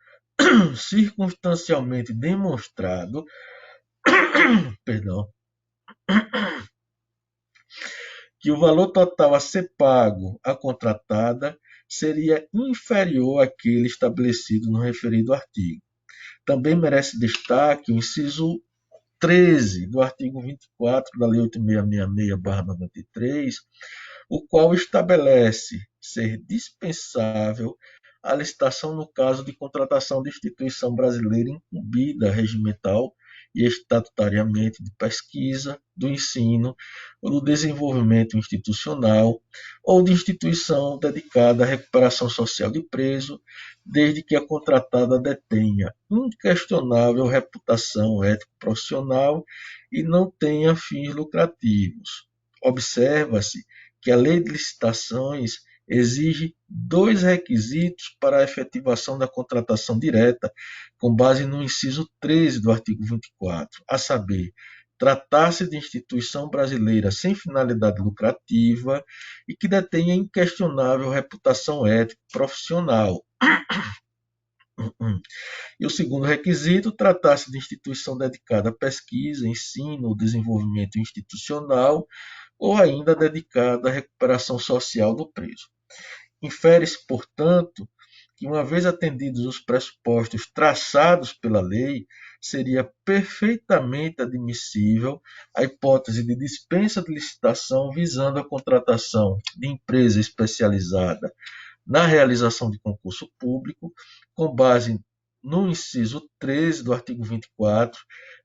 circunstancialmente demonstrado que o valor total a ser pago à contratada seria inferior àquele estabelecido no referido artigo. Também merece destaque o inciso 13 do artigo 24 da Lei 8666/93, o qual estabelece ser dispensável a licitação no caso de contratação de instituição brasileira incumbida regimental e estatutariamente de pesquisa, do ensino, ou do desenvolvimento institucional, ou de instituição dedicada à recuperação social de preso, desde que a contratada detenha inquestionável reputação ético-profissional e não tenha fins lucrativos. Observa-se que a Lei de Licitações exige 2 requisitos para a efetivação da contratação direta, com base no inciso 13 do artigo 24, a saber, tratar-se de instituição brasileira sem finalidade lucrativa e que detenha inquestionável reputação ético-profissional. E o segundo requisito, tratar-se de instituição dedicada à pesquisa, ensino ou desenvolvimento institucional, ou ainda dedicada à recuperação social do preso. Infere-se, portanto, que, uma vez atendidos os pressupostos traçados pela lei, seria perfeitamente admissível a hipótese de dispensa de licitação visando a contratação de empresa especializada na realização de concurso público, com base no inciso 13 do artigo 24,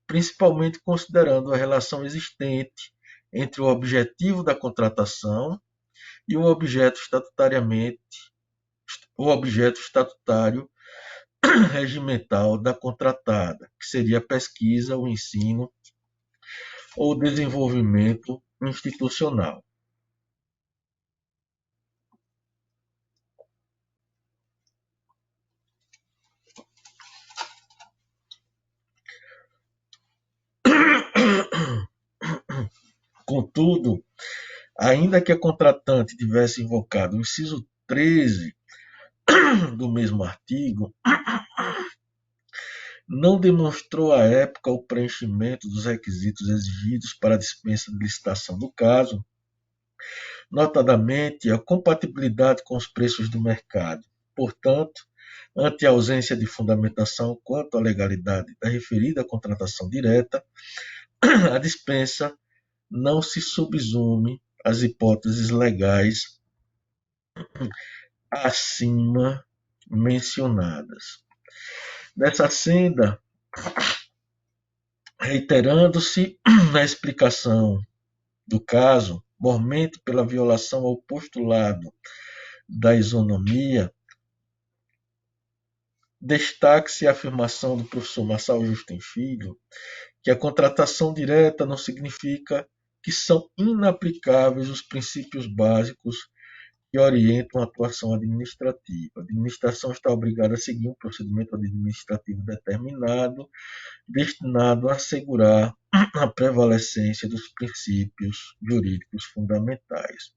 principalmente considerando a relação existente entre o objetivo da contratação e o objeto estatutário regimental da contratada, que seria a pesquisa, o ensino ou desenvolvimento institucional. Contudo, ainda que a contratante tivesse invocado o inciso 13 do mesmo artigo, não demonstrou à época o preenchimento dos requisitos exigidos para a dispensa de licitação do caso, notadamente a compatibilidade com os preços do mercado. Portanto, ante a ausência de fundamentação quanto à legalidade da referida contratação direta, a dispensa não se subsume às hipóteses legais acima mencionadas. Nessa senda, reiterando-se na explicação do caso, mormente pela violação ao postulado da isonomia, destaque-se a afirmação do professor Marçal Justin Filho que a contratação direta não significa que são inaplicáveis os princípios básicos que orientam a atuação administrativa. A administração está obrigada a seguir um procedimento administrativo determinado, destinado a assegurar a prevalecência dos princípios jurídicos fundamentais.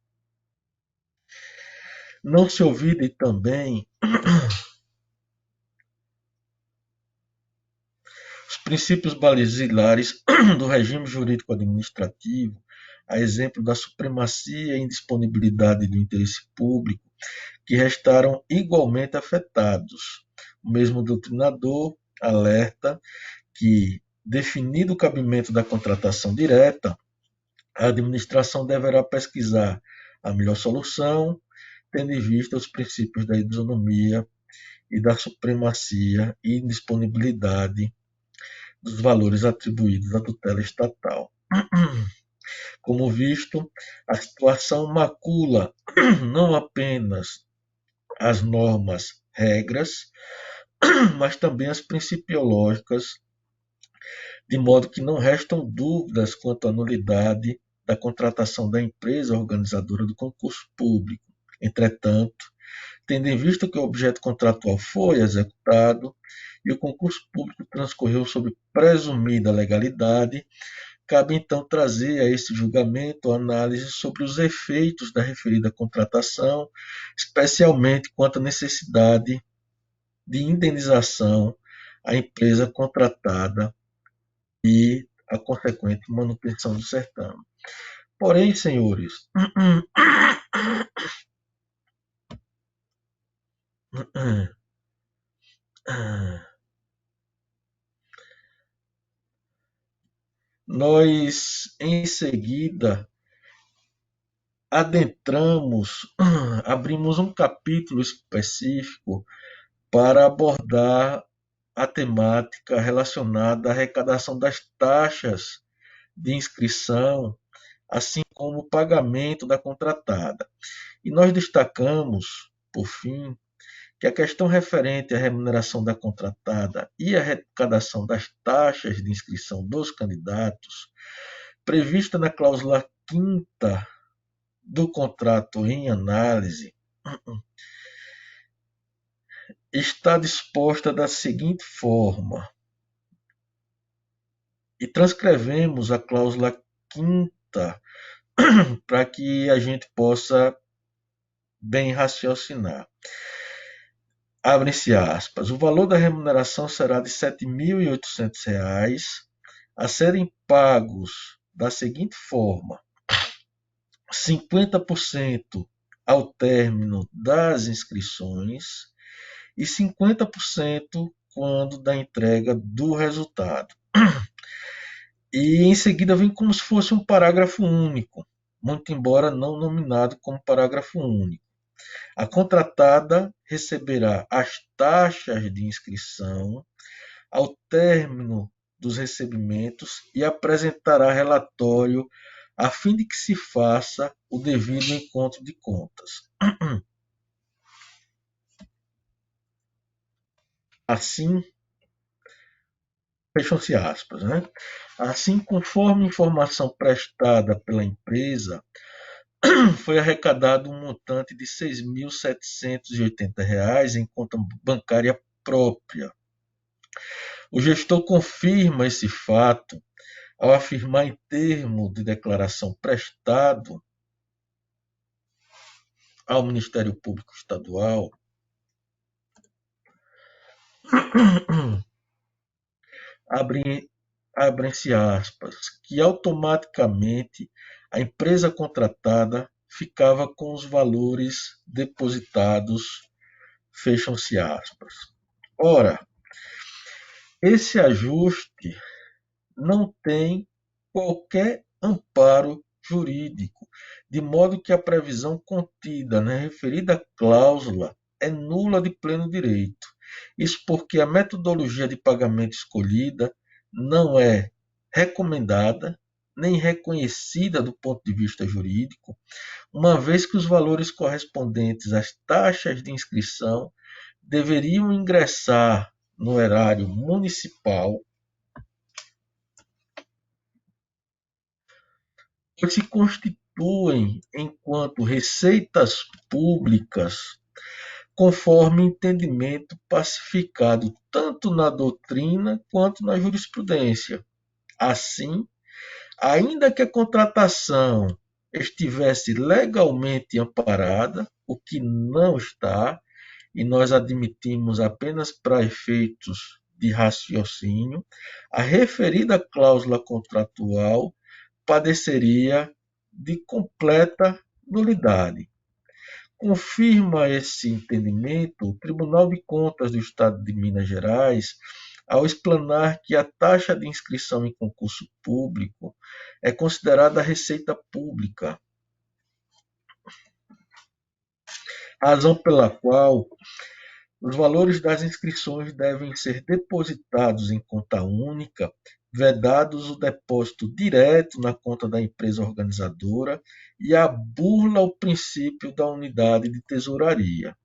Não se olvide também os princípios basilares do regime jurídico-administrativo, a exemplo da supremacia e indisponibilidade do interesse público, que restaram igualmente afetados. O mesmo doutrinador alerta que, definido o cabimento da contratação direta, a administração deverá pesquisar a melhor solução, tendo em vista os princípios da isonomia e da supremacia e indisponibilidade dos valores atribuídos à tutela estatal. Como visto, a situação macula não apenas as normas, regras, mas também as principiológicas, de modo que não restam dúvidas quanto à nulidade da contratação da empresa organizadora do concurso público. Entretanto, tendo em vista que o objeto contratual foi executado e o concurso público transcorreu sob presumida legalidade, cabe então trazer a esse julgamento a análise sobre os efeitos da referida contratação, especialmente quanto à necessidade de indenização à empresa contratada e a consequente manutenção do certame. Porém, senhores, nós em seguida abrimos um capítulo específico para abordar a temática relacionada à arrecadação das taxas de inscrição, assim como o pagamento da contratada. E nós destacamos, por fim, que a questão referente à remuneração da contratada e à arrecadação das taxas de inscrição dos candidatos, prevista na cláusula 5ª do contrato em análise, está disposta da seguinte forma, e transcrevemos a cláusula 5ª para que a gente possa bem raciocinar. Abre-se aspas. O valor da remuneração será de R$ 7.800 a serem pagos da seguinte forma: 50% ao término das inscrições e 50% quando da entrega do resultado. E em seguida vem como se fosse um parágrafo único, muito embora não nominado como parágrafo único. A contratada receberá as taxas de inscrição ao término dos recebimentos e apresentará relatório a fim de que se faça o devido encontro de contas. Assim, fecham-se aspas, né? Assim, conforme informação prestada pela empresa, foi arrecadado um montante de R$ 6.780 em conta bancária própria. O gestor confirma esse fato ao afirmar em termo de declaração prestado ao Ministério Público Estadual abrem-se aspas, que automaticamente a empresa contratada ficava com os valores depositados, fecham-se aspas. Ora, esse ajuste não tem qualquer amparo jurídico, de modo que a previsão contida na referida cláusula é nula de pleno direito. Isso porque a metodologia de pagamento escolhida não é recomendada nem reconhecida do ponto de vista jurídico, uma vez que os valores correspondentes às taxas de inscrição deveriam ingressar no erário municipal, que se constituem enquanto receitas públicas, conforme entendimento pacificado tanto na doutrina quanto na jurisprudência. Assim, ainda que a contratação estivesse legalmente amparada, o que não está, e nós admitimos apenas para efeitos de raciocínio, a referida cláusula contratual padeceria de completa nulidade. Confirma esse entendimento o Tribunal de Contas do Estado de Minas Gerais ao explanar que a taxa de inscrição em concurso público é considerada receita pública, razão pela qual os valores das inscrições devem ser depositados em conta única, vedados o depósito direto na conta da empresa organizadora e a burla ao princípio da unidade de tesouraria.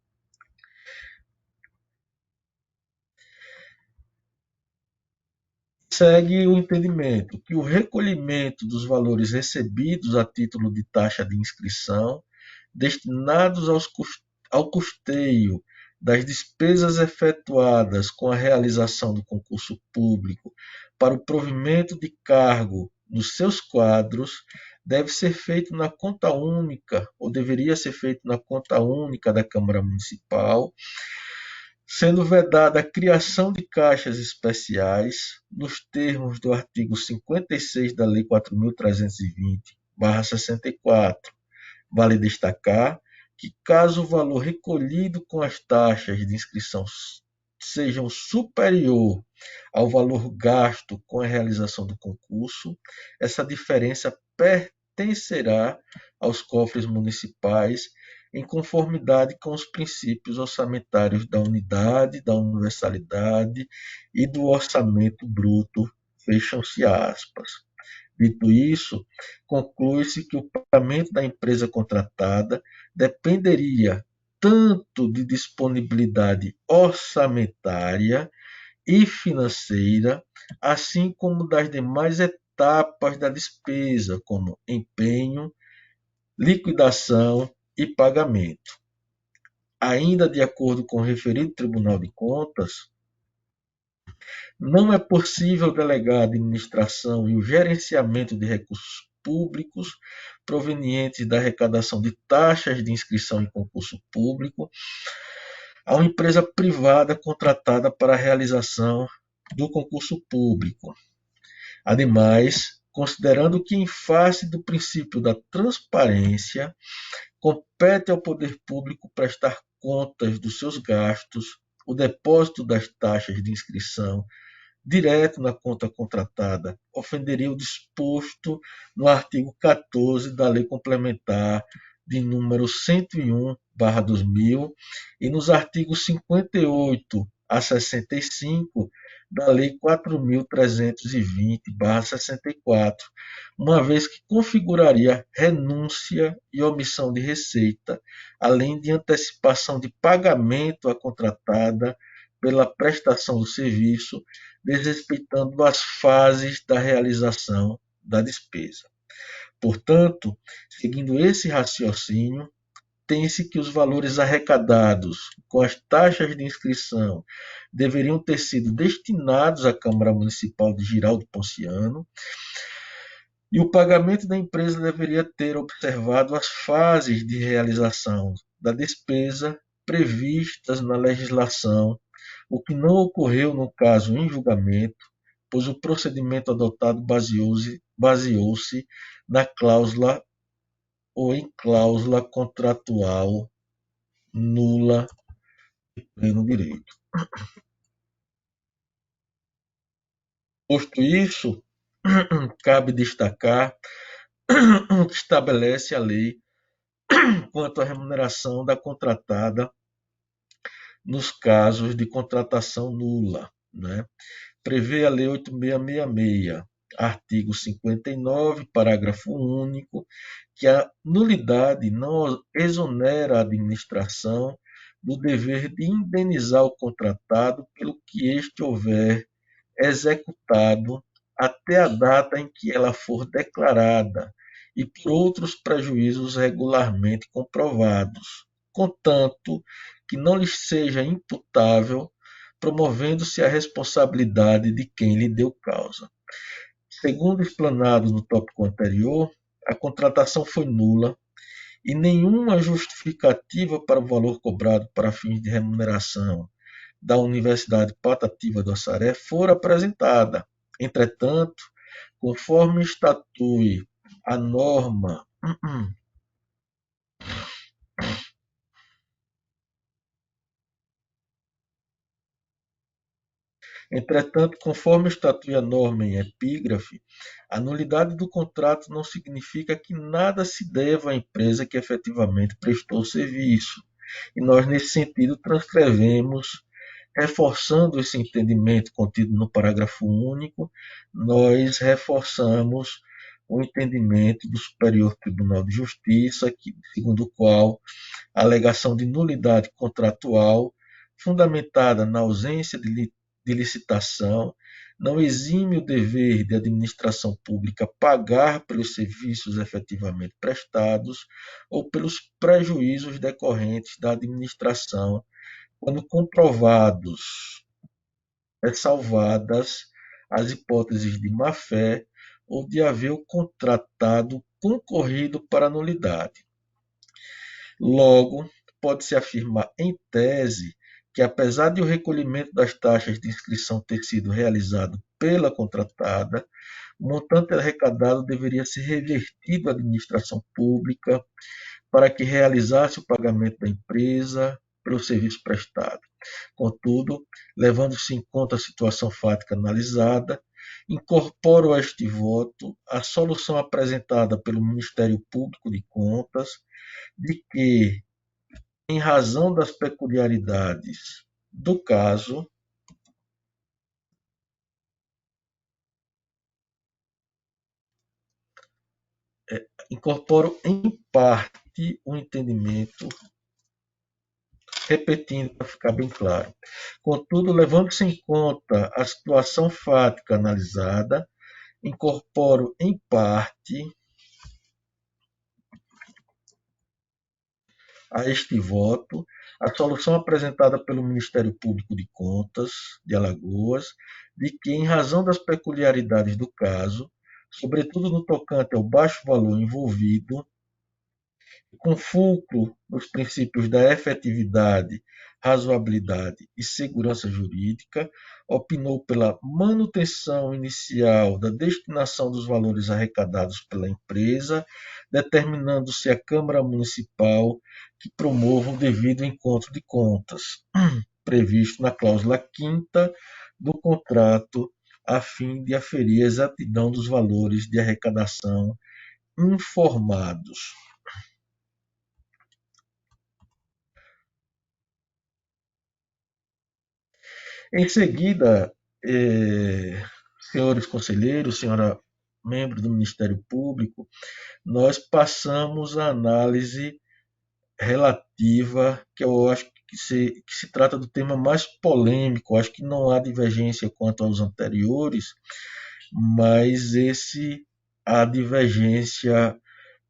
Segue o entendimento que o recolhimento dos valores recebidos a título de taxa de inscrição, destinados ao custeio das despesas efetuadas com a realização do concurso público para o provimento de cargo nos seus quadros, deve ser feito na conta única, ou deveria ser feito na conta única da Câmara Municipal, sendo vedada a criação de caixas especiais nos termos do artigo 56 da Lei 4.320/64. Vale destacar que, caso o valor recolhido com as taxas de inscrição sejam superior ao valor gasto com a realização do concurso, essa diferença pertencerá aos cofres municipais em conformidade com os princípios orçamentários da unidade, da universalidade e do orçamento bruto, fecham-se aspas. Dito isso, conclui-se que o pagamento da empresa contratada dependeria tanto de disponibilidade orçamentária e financeira, assim como das demais etapas da despesa, como empenho, liquidação e pagamento. Ainda de acordo com o referido Tribunal de Contas, não é possível delegar a administração e o gerenciamento de recursos públicos provenientes da arrecadação de taxas de inscrição em concurso público a uma empresa privada contratada para a realização do concurso público. Ademais, considerando que, em face do princípio da transparência, compete ao poder público prestar contas dos seus gastos, o depósito das taxas de inscrição direto na conta contratada ofenderia o disposto no artigo 14 da Lei Complementar de número 101/2000 e nos artigos 58 a 65 da Lei 4.320/64, uma vez que configuraria renúncia e omissão de receita, além de antecipação de pagamento à contratada pela prestação do serviço, desrespeitando as fases da realização da despesa. Portanto, seguindo esse raciocínio, tem-se que os valores arrecadados com as taxas de inscrição deveriam ter sido destinados à Câmara Municipal de Giraldo Ponciano e o pagamento da empresa deveria ter observado as fases de realização da despesa previstas na legislação, o que não ocorreu no caso em julgamento, pois o procedimento adotado baseou-se na cláusula ou em cláusula contratual nula de pleno direito. Posto isso, cabe destacar o que estabelece a lei quanto à remuneração da contratada nos casos de contratação nula, né? Prevê a Lei 8666, artigo 59, parágrafo único, que a nulidade não exonera a administração do dever de indenizar o contratado pelo que este houver executado até a data em que ela for declarada e por outros prejuízos regularmente comprovados, contanto que não lhe seja imputável, promovendo-se a responsabilidade de quem lhe deu causa. Segundo explanado no tópico anterior, a contratação foi nula e nenhuma justificativa para o valor cobrado para fins de remuneração da Universidade Patativa do Assaré fora apresentada. Entretanto, conforme estatui a norma em epígrafe, a nulidade do contrato não significa que nada se deva à empresa que efetivamente prestou o serviço. E nós, nesse sentido, transcrevemos, reforçando esse entendimento contido no parágrafo único, nós reforçamos o entendimento do Superior Tribunal de Justiça, segundo o qual a alegação de nulidade contratual, fundamentada na ausência de licitação, não exime o dever de administração pública pagar pelos serviços efetivamente prestados ou pelos prejuízos decorrentes da administração, quando comprovados, ressalvadas as hipóteses de má-fé ou de haver o contratado concorrido para a nulidade. Logo, pode-se afirmar em tese que, apesar de o recolhimento das taxas de inscrição ter sido realizado pela contratada, o montante arrecadado deveria ser revertido à administração pública para que realizasse o pagamento da empresa pelo serviço prestado. Contudo, levando-se em conta a situação fática analisada, incorporo a este voto a solução apresentada pelo Ministério Público de Contas de que, em razão das peculiaridades do caso, incorporo em parte o entendimento, repetindo para ficar bem claro. Contudo, levando-se em conta a situação fática analisada, incorporo em parte a este voto a solução apresentada pelo Ministério Público de Contas de Alagoas, de que, em razão das peculiaridades do caso, sobretudo no tocante ao baixo valor envolvido, com fulcro nos princípios da efetividade, razoabilidade e segurança jurídica, opinou pela manutenção inicial da destinação dos valores arrecadados pela empresa, determinando-se a Câmara Municipal que promova o devido encontro de contas, previsto na cláusula 5ª do contrato, a fim de aferir a exatidão dos valores de arrecadação informados. Em seguida, senhores conselheiros, senhora membro do Ministério Público, nós passamos à análise relativa, que eu acho que se trata do tema mais polêmico. Acho que não há divergência quanto aos anteriores, mas há divergência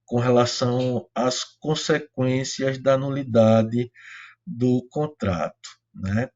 com relação às consequências da nulidade do contrato, né?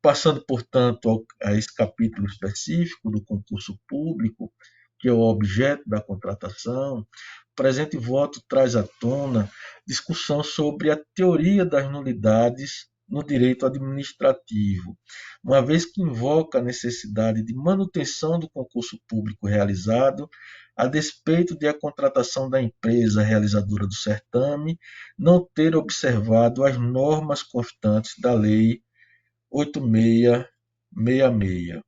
Passando, portanto, a esse capítulo específico do concurso público, que é o objeto da contratação, o presente voto traz à tona discussão sobre a teoria das nulidades no direito administrativo, uma vez que invoca a necessidade de manutenção do concurso público realizado, a despeito de a contratação da empresa realizadora do certame não ter observado as normas constantes da Lei 8666.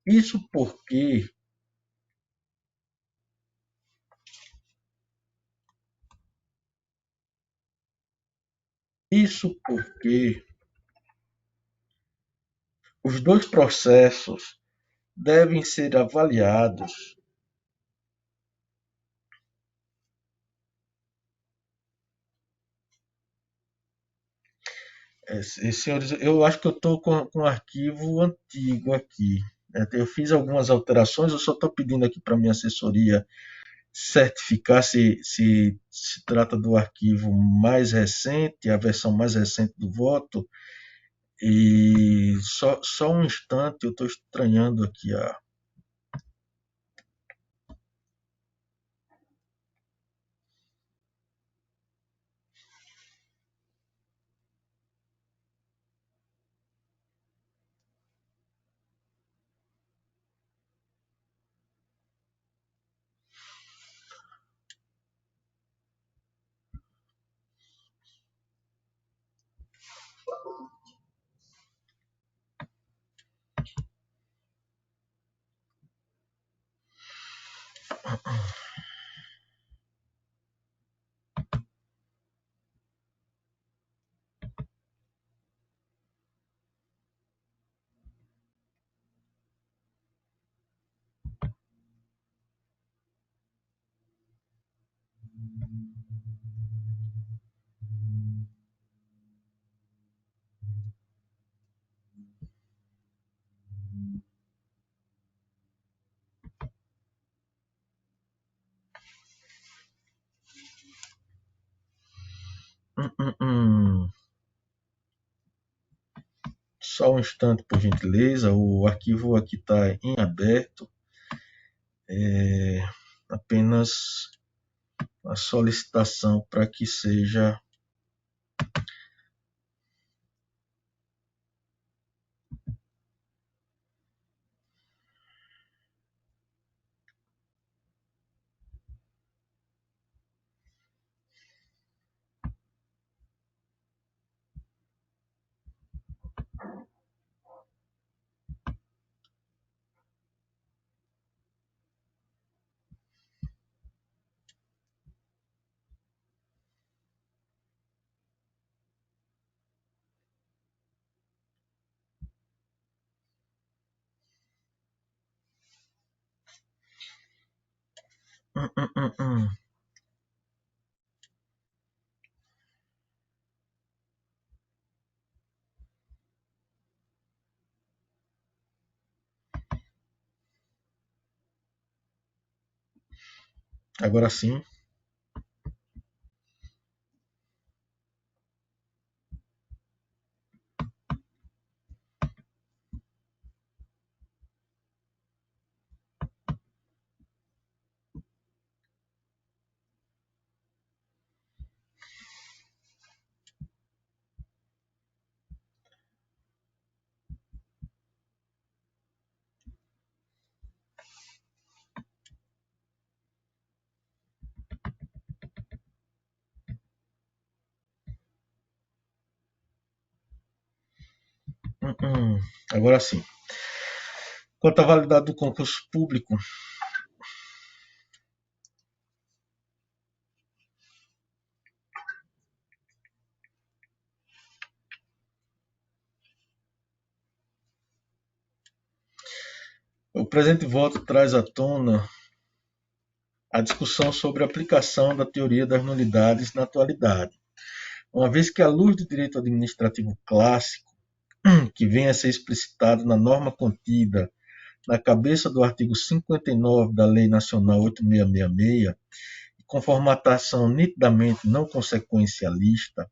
Isso porque os dois processos devem ser avaliados senhores, eu acho que eu estou com um arquivo antigo aqui. Eu fiz algumas alterações, eu só estou pedindo aqui para a minha assessoria certificar se trata do arquivo mais recente, a versão mais recente do voto. E só um instante, eu estou estranhando aqui a. Só um instante, por gentileza. O arquivo aqui está em aberto. Apenas a solicitação para que seja agora sim. Agora sim. Quanto à validade do concurso público, o presente voto traz à tona a discussão sobre a aplicação da teoria das nulidades na atualidade, uma vez que, à luz do direito administrativo clássico, que vem a ser explicitado na norma contida na cabeça do artigo 59 da Lei Nacional 8666, com formatação nitidamente não consequencialista,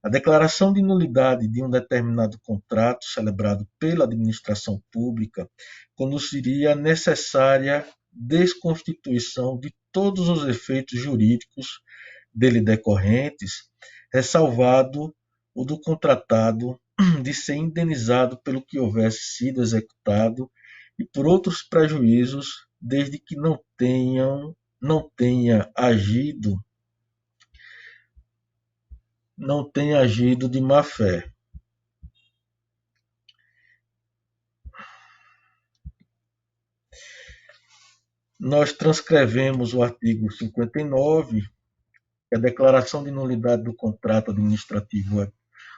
a declaração de nulidade de um determinado contrato celebrado pela administração pública conduziria à necessária desconstituição de todos os efeitos jurídicos dele decorrentes, ressalvado o do contratado de ser indenizado pelo que houvesse sido executado e por outros prejuízos, desde que não tenha agido de má fé. Nós transcrevemos o artigo 59, que a declaração de nulidade do contrato administrativo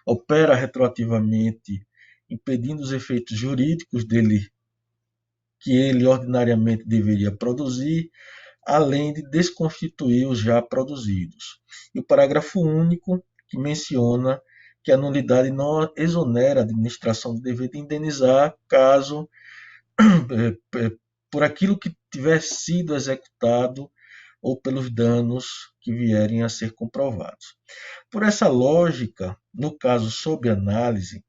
opera retroativamente, impedindo os efeitos jurídicos dele que ele ordinariamente deveria produzir, além de desconstituir os já produzidos. E o parágrafo único, que menciona que a nulidade não exonera a administração do dever de indenizar caso por aquilo que tiver sido executado ou pelos danos que vierem a ser comprovados. Por essa lógica, no caso sob análise,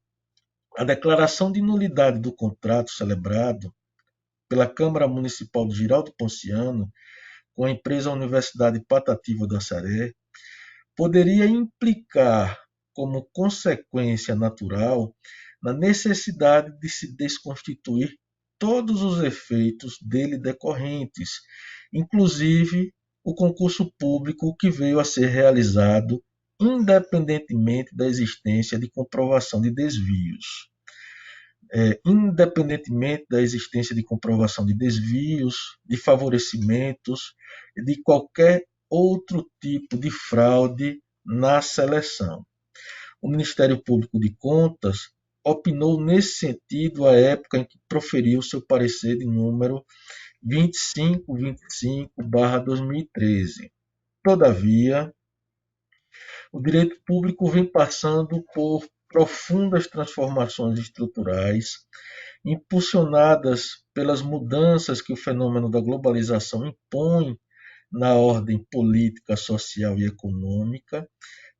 a declaração de nulidade do contrato celebrado pela Câmara Municipal de Giraldo Ponciano com a empresa Universidade Patativa do Açaré poderia implicar como consequência natural na necessidade de se desconstituir todos os efeitos dele decorrentes, inclusive o concurso público que veio a ser realizado independentemente da existência de comprovação de desvios. Independentemente da existência de comprovação de desvios, de favorecimentos e de qualquer outro tipo de fraude na seleção. O Ministério Público de Contas opinou nesse sentido à época em que proferiu seu parecer de número 2525/2013. Todavia, o direito público vem passando por profundas transformações estruturais, impulsionadas pelas mudanças que o fenômeno da globalização impõe na ordem política, social e econômica,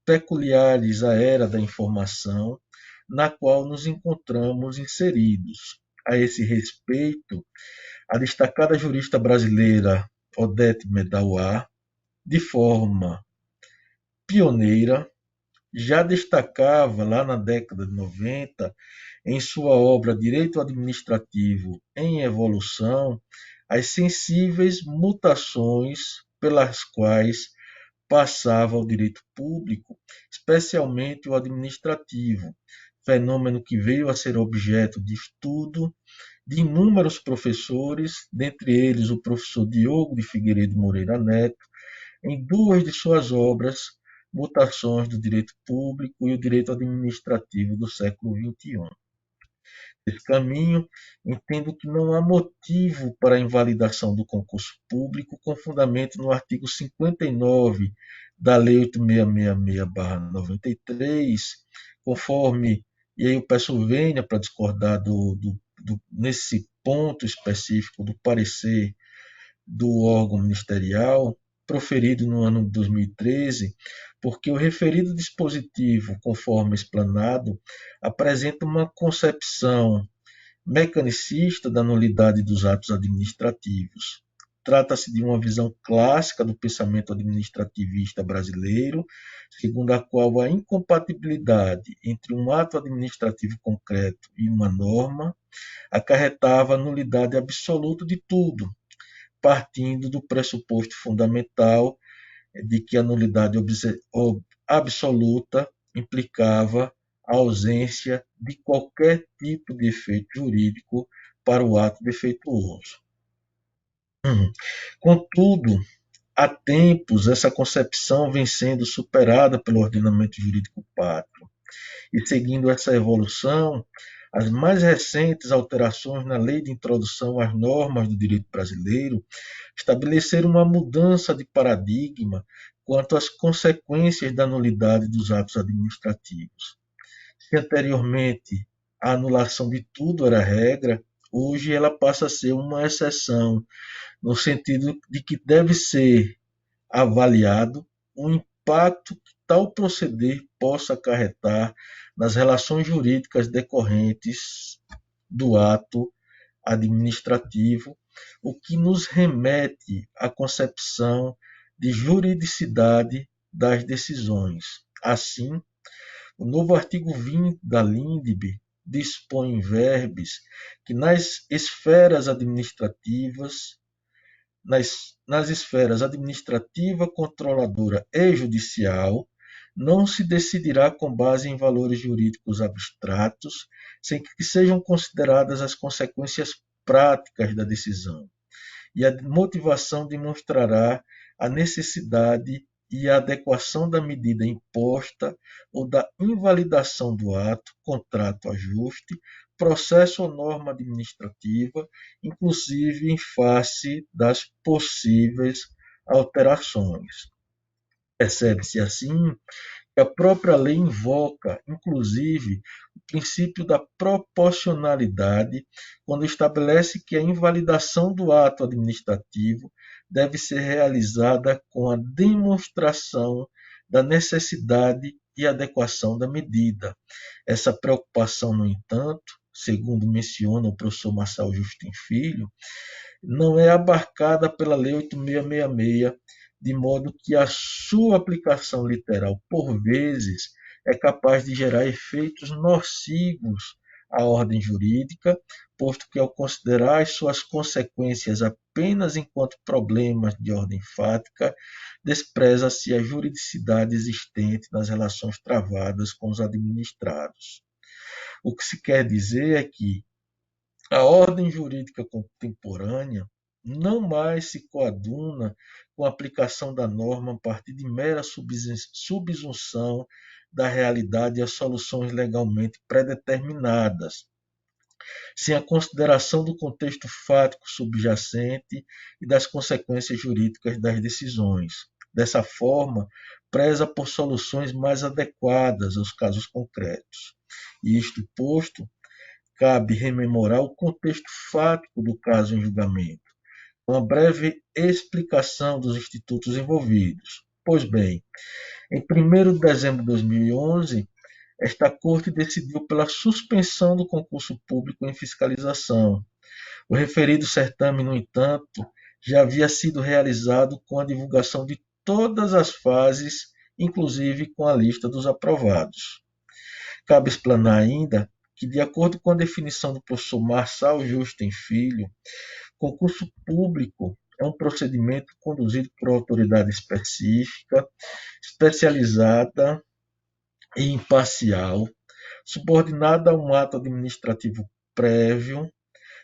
peculiares à era da informação, na qual nos encontramos inseridos. A esse respeito, a destacada jurista brasileira Odete Medawar, de forma pioneira, já destacava lá na década de 90, em sua obra Direito Administrativo em Evolução, as sensíveis mutações pelas quais passava o direito público, especialmente o administrativo, fenômeno que veio a ser objeto de estudo de inúmeros professores, dentre eles o professor Diogo de Figueiredo Moreira Neto, em duas de suas obras, Mutações do Direito Público e o Direito Administrativo do século XXI. Nesse caminho, entendo que não há motivo para a invalidação do concurso público com fundamento no artigo 59 da Lei 8666/93, conforme, e aí eu peço vênia para discordar nesse ponto específico do parecer do órgão ministerial, proferido no ano de 2013, porque o referido dispositivo, conforme explanado, apresenta uma concepção mecanicista da nulidade dos atos administrativos. Trata-se de uma visão clássica do pensamento administrativista brasileiro, segundo a qual a incompatibilidade entre um ato administrativo concreto e uma norma acarretava a nulidade absoluta de tudo, partindo do pressuposto fundamental de que a nulidade absoluta implicava a ausência de qualquer tipo de efeito jurídico para o ato defeituoso. Contudo, há tempos essa concepção vem sendo superada pelo ordenamento jurídico pátrio, e seguindo essa evolução, as mais recentes alterações na Lei de Introdução às Normas do Direito Brasileiro estabeleceram uma mudança de paradigma quanto às consequências da nulidade dos atos administrativos. Se anteriormente a anulação de tudo era regra, hoje ela passa a ser uma exceção, no sentido de que deve ser avaliado o impacto que tal proceder possa acarretar nas relações jurídicas decorrentes do ato administrativo, o que nos remete à concepção de juridicidade das decisões. Assim, O novo artigo 20 da LINDB dispõe em verbis que nas esferas administrativas, nas esferas administrativa, controladora e judicial, não se decidirá com base em valores jurídicos abstratos, sem que sejam consideradas as consequências práticas da decisão, e a motivação demonstrará a necessidade e a adequação da medida imposta ou da invalidação do ato, contrato, ajuste, processo ou norma administrativa, inclusive em face das possíveis alterações. Percebe-se assim que a própria lei invoca, inclusive, o princípio da proporcionalidade quando estabelece que a invalidação do ato administrativo deve ser realizada com a demonstração da necessidade e adequação da medida. Essa preocupação, no entanto, segundo menciona o professor Marçal Justin Filho, não é abarcada pela Lei 8666, de modo que a sua aplicação literal, por vezes, é capaz de gerar efeitos nocivos à ordem jurídica, posto que, ao considerar as suas consequências apenas enquanto problemas de ordem fática, despreza-se a juridicidade existente nas relações travadas com os administrados. O que se quer dizer é que a ordem jurídica contemporânea não mais se coaduna com a aplicação da norma a partir de mera subsunção da realidade às soluções legalmente predeterminadas, sem a consideração do contexto fático subjacente e das consequências jurídicas das decisões. Dessa forma, preza por soluções mais adequadas aos casos concretos. E isto posto, cabe rememorar o contexto fático do caso em julgamento, uma breve explicação dos institutos envolvidos. Pois bem, em 1º de dezembro de 2011, esta Corte decidiu pela suspensão do concurso público em fiscalização. O referido certame, no entanto, já havia sido realizado com a divulgação de todas as fases, inclusive com a lista dos aprovados. Cabe explanar ainda que, de acordo com a definição do professor Marçal Justin Filho, concurso público é um procedimento conduzido por autoridade específica, especializada e imparcial, subordinada a um ato administrativo prévio,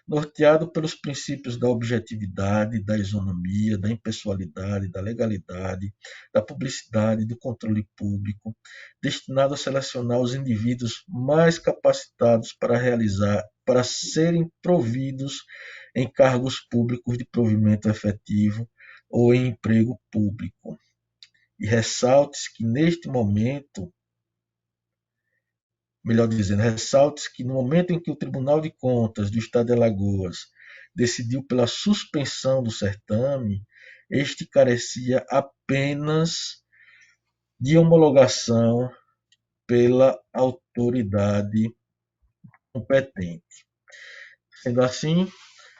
norteado pelos princípios da objetividade, da isonomia, da impessoalidade, da legalidade, da publicidade, do controle público, destinado a selecionar os indivíduos mais capacitados para serem providos em cargos públicos de provimento efetivo ou em emprego público. E ressalte-se que no momento em que o Tribunal de Contas do Estado de Alagoas decidiu pela suspensão do certame, este carecia apenas de homologação pela autoridade competente. Sendo assim,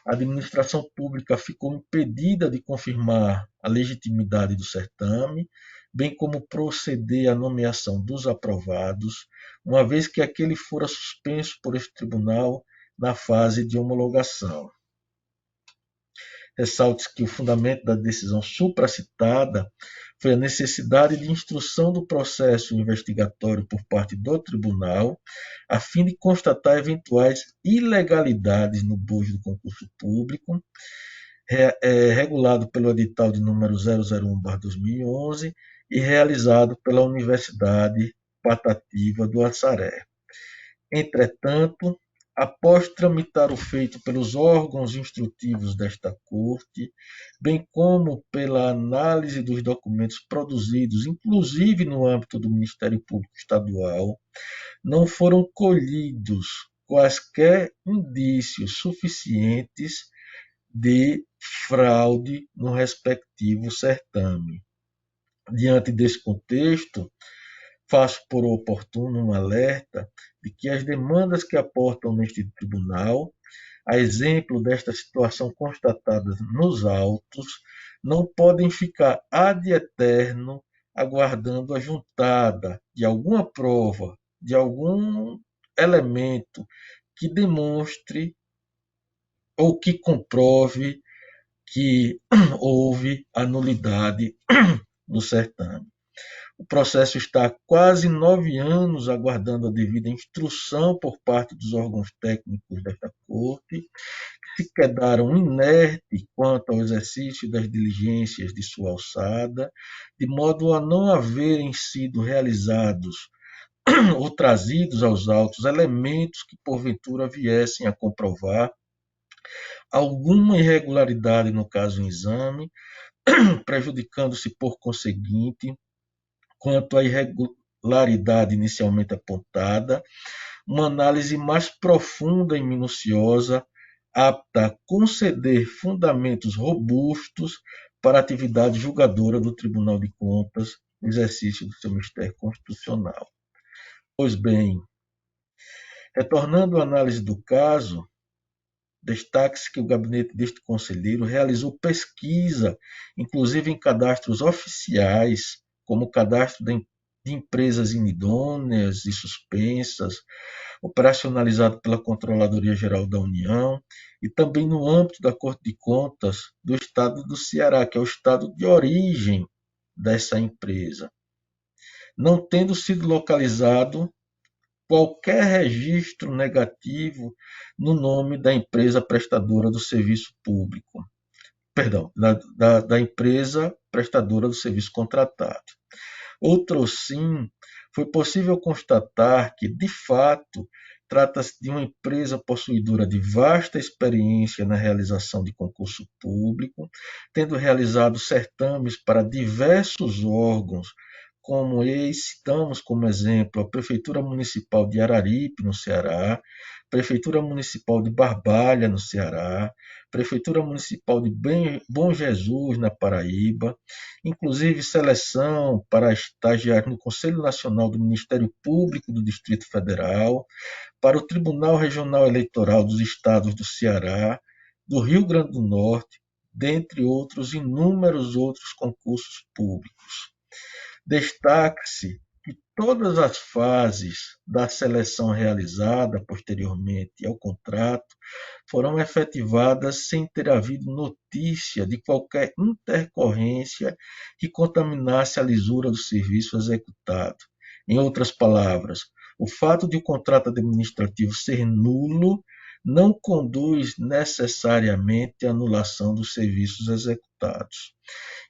a administração pública ficou impedida de confirmar a legitimidade do certame, bem como proceder à nomeação dos aprovados, uma vez que aquele fora suspenso por este tribunal na fase de homologação. Ressalte-se que o fundamento da decisão supracitada foi a necessidade de instrução do processo investigatório por parte do tribunal, a fim de constatar eventuais ilegalidades no bojo do concurso público, regulado pelo edital de número 001/2011 e realizado pela Universidade Patativa do Açaré. Entretanto, após tramitar o feito pelos órgãos instrutivos desta Corte, bem como pela análise dos documentos produzidos, inclusive no âmbito do Ministério Público Estadual, não foram colhidos quaisquer indícios suficientes de fraude no respectivo certame. Diante desse contexto, faço por oportuno um alerta de que as demandas que aportam neste tribunal, a exemplo desta situação constatada nos autos, não podem ficar ad eterno aguardando a juntada de alguma prova de algum elemento que demonstre ou que comprove que houve a nulidade do certame. O processo está há quase 9 anos aguardando a devida instrução por parte dos órgãos técnicos desta Corte, que se quedaram inertes quanto ao exercício das diligências de sua alçada, de modo a não haverem sido realizados ou trazidos aos autos elementos que porventura viessem a comprovar alguma irregularidade no caso em exame, prejudicando-se por conseguinte, quanto à irregularidade inicialmente apontada, uma análise mais profunda e minuciosa, apta a conceder fundamentos robustos para a atividade julgadora do Tribunal de Contas no exercício do seu mistério constitucional. Pois bem, retornando à análise do caso, destaque-se que o gabinete deste conselheiro realizou pesquisa, inclusive em cadastros oficiais, como o cadastro de empresas inidôneas e suspensas, operacionalizado pela Controladoria Geral da União, e também no âmbito da Corte de Contas do Estado do Ceará, que é o estado de origem dessa empresa, não tendo sido localizado qualquer registro negativo no nome da empresa prestadora do serviço público, perdão, da empresa prestadora do serviço contratado. Outro sim, foi possível constatar que, de fato, trata-se de uma empresa possuidora de vasta experiência na realização de concurso público, tendo realizado certames para diversos órgãos, como citamos como exemplo a Prefeitura Municipal de Araripe, no Ceará, Prefeitura Municipal de Barbalha, no Ceará, Prefeitura Municipal de Bom Jesus, na Paraíba, inclusive seleção para estagiar no Conselho Nacional do Ministério Público do Distrito Federal, para o Tribunal Regional Eleitoral dos Estados do Ceará, do Rio Grande do Norte, dentre outros inúmeros outros concursos públicos. Destaque-se que todas as fases da seleção realizada posteriormente ao contrato foram efetivadas sem ter havido notícia de qualquer intercorrência que contaminasse a lisura do serviço executado. Em outras palavras, o fato de o contrato administrativo ser nulo não conduz necessariamente à anulação dos serviços executados.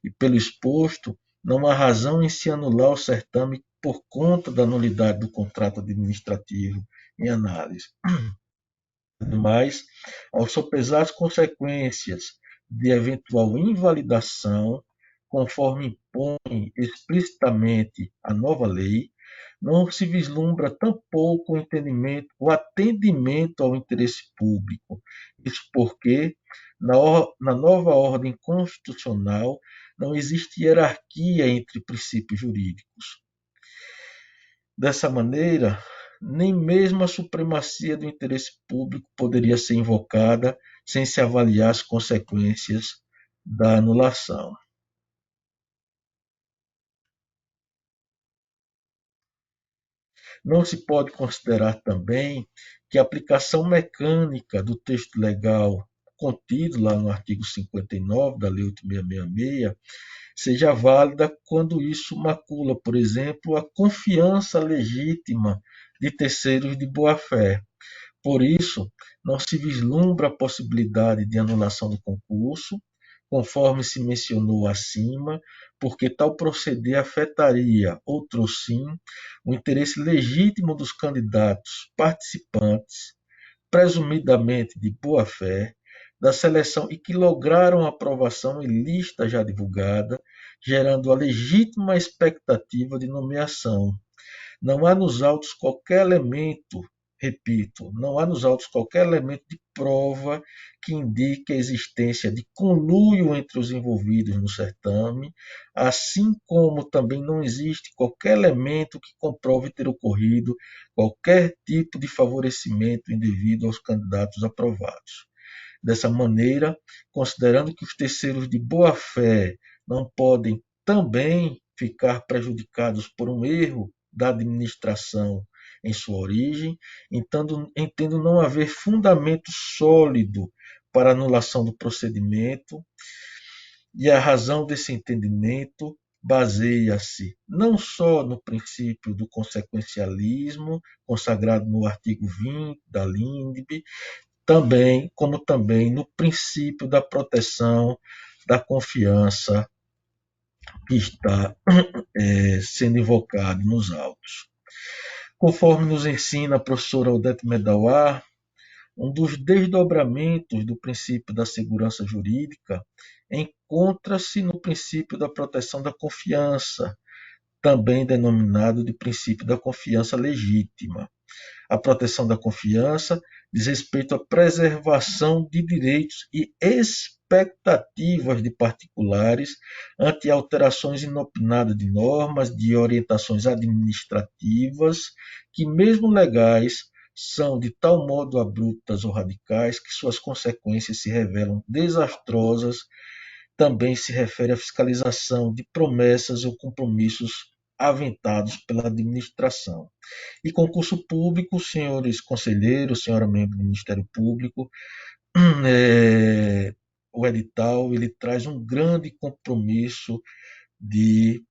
E pelo exposto, não há razão em se anular o certame por conta da nulidade do contrato administrativo em análise. Ademais, ao sopesar as consequências de eventual invalidação, conforme impõe explicitamente a nova lei, não se vislumbra tampouco o atendimento ao interesse público. Isso porque, na nova ordem constitucional, não existe hierarquia entre princípios jurídicos. Dessa maneira, nem mesmo a supremacia do interesse público poderia ser invocada sem se avaliar as consequências da anulação. Não se pode considerar também que a aplicação mecânica do texto legal contido lá no artigo 59 da Lei 8.666 seja válida quando isso macula, por exemplo, a confiança legítima de terceiros de boa-fé. Por isso, não se vislumbra a possibilidade de anulação do concurso, conforme se mencionou acima, porque tal proceder afetaria, outrossim, o interesse legítimo dos candidatos participantes, presumidamente de boa-fé, da seleção e que lograram aprovação em lista já divulgada, gerando a legítima expectativa de nomeação. Não há nos autos qualquer elemento, repito, não há nos autos qualquer elemento de prova que indique a existência de conluio entre os envolvidos no certame, assim como também não existe qualquer elemento que comprove ter ocorrido qualquer tipo de favorecimento indevido aos candidatos aprovados. Dessa maneira, considerando que os terceiros de boa-fé não podem também ficar prejudicados por um erro da administração em sua origem, entendo não haver fundamento sólido para anulação do procedimento, e a razão desse entendimento baseia-se não só no princípio do consequencialismo, consagrado no artigo 20 da LINDB, como também no princípio da proteção da confiança que está sendo invocado nos autos. Conforme nos ensina a professora Odete Medawar, um dos desdobramentos do princípio da segurança jurídica encontra-se no princípio da proteção da confiança, também denominado de princípio da confiança legítima. A proteção da confiança diz respeito à preservação de direitos e expectativas de particulares ante alterações inopinadas de normas, de orientações administrativas, que, mesmo legais, são de tal modo abruptas ou radicais que suas consequências se revelam desastrosas. Também se refere à fiscalização de promessas ou compromissos aventados pela administração. E concurso público, senhores conselheiros, senhora membro do Ministério Público, o edital ele traz um grande compromisso de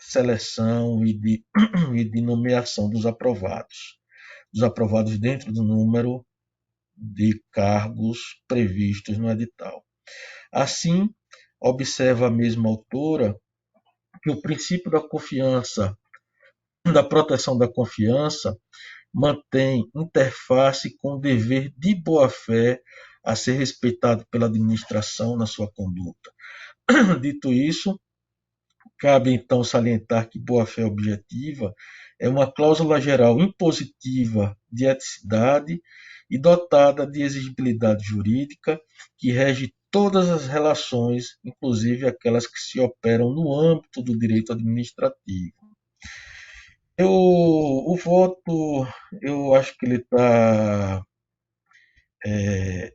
seleção e de nomeação dos aprovados dentro do número de cargos previstos no edital. Assim, observa a mesma autora que o princípio da confiança, da proteção da confiança, mantém interface com o dever de boa-fé a ser respeitado pela administração na sua conduta. Dito isso, cabe então salientar que boa-fé objetiva é uma cláusula geral impositiva de eticidade e dotada de exigibilidade jurídica que rege todas as relações, inclusive aquelas que se operam no âmbito do direito administrativo. O voto, eu acho que ele está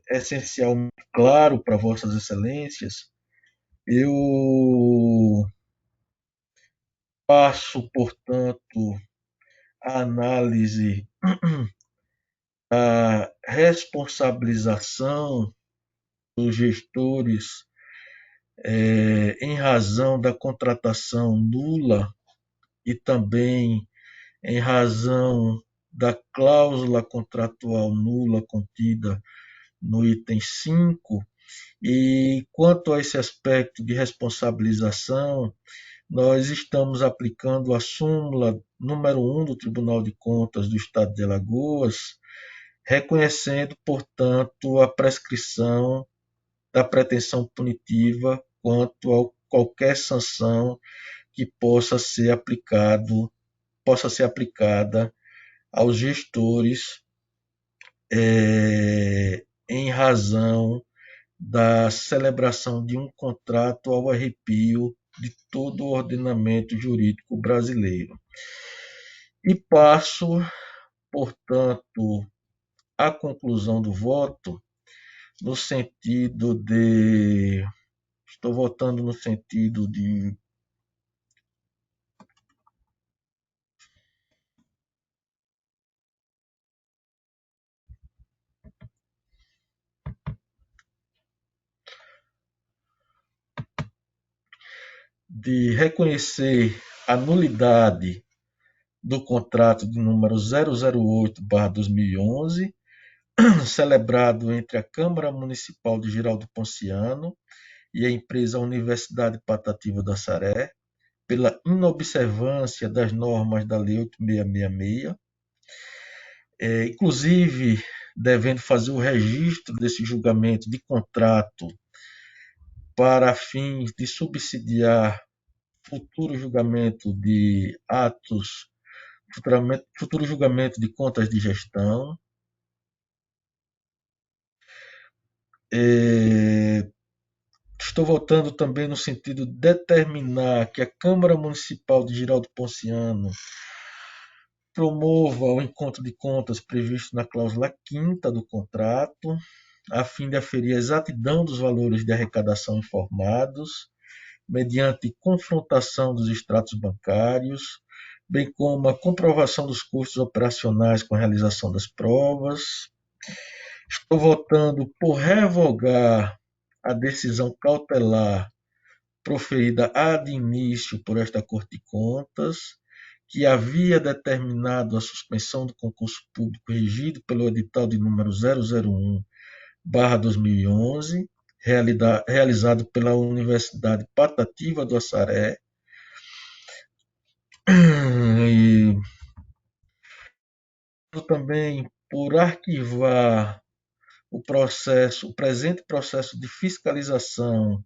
essencialmente claro para Vossas Excelências. Eu passo, portanto, a análise da responsabilização dos gestores em razão da contratação nula e também em razão da cláusula contratual nula contida no item 5. E quanto a esse aspecto de responsabilização, nós estamos aplicando a súmula número 1 do Tribunal de Contas do Estado de Alagoas, reconhecendo, portanto, a prescrição da pretensão punitiva quanto a qualquer sanção que possa ser aplicada aos gestores em razão da celebração de um contrato ao arrepio de todo o ordenamento jurídico brasileiro. E passo, portanto, à conclusão do voto, no sentido de... Estou votando no sentido de reconhecer a nulidade do contrato de número 008/2011, celebrado entre a Câmara Municipal de Giraldo Ponciano e a empresa Universidade Patativa do Assaré, pela inobservância das normas da Lei 8666, inclusive devendo fazer o registro desse julgamento de contrato para fins de subsidiar futuro julgamento de atos, futuro julgamento de contas de gestão. Estou votando também no sentido de determinar que a Câmara Municipal de Giraldo Ponciano promova o encontro de contas previsto na cláusula 5ª do contrato, a fim de aferir a exatidão dos valores de arrecadação informados, mediante confrontação dos extratos bancários, bem como a comprovação dos custos operacionais com a realização das provas. Estou votando por revogar a decisão cautelar proferida ad início por esta Corte de Contas, que havia determinado a suspensão do concurso público regido pelo edital de número 001/2011, realizado pela Universidade Patativa do Açaré, e também por arquivar o presente processo de fiscalização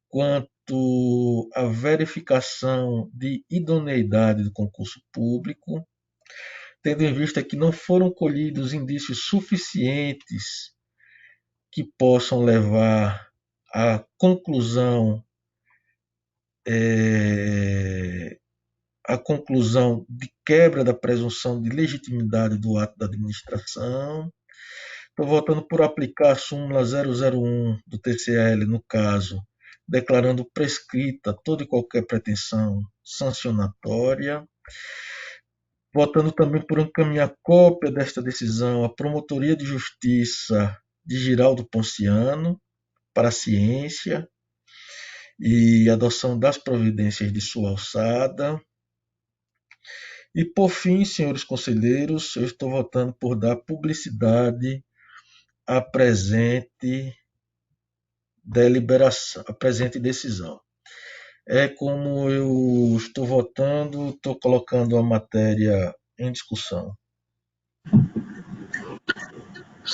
quanto à verificação de idoneidade do concurso público, tendo em vista que não foram colhidos indícios suficientes que possam levar à conclusão de quebra da presunção de legitimidade do ato da administração. Estou votando por aplicar a súmula 001 do TCL, no caso, declarando prescrita toda e qualquer pretensão sancionatória. Votando também por encaminhar cópia desta decisão à Promotoria de Justiça de Giraldo Ponciano para a ciência e adoção das providências de sua alçada. E, por fim, senhores conselheiros, eu estou votando por dar publicidade à presente deliberação, a presente decisão. Como eu estou votando, estou colocando a matéria em discussão.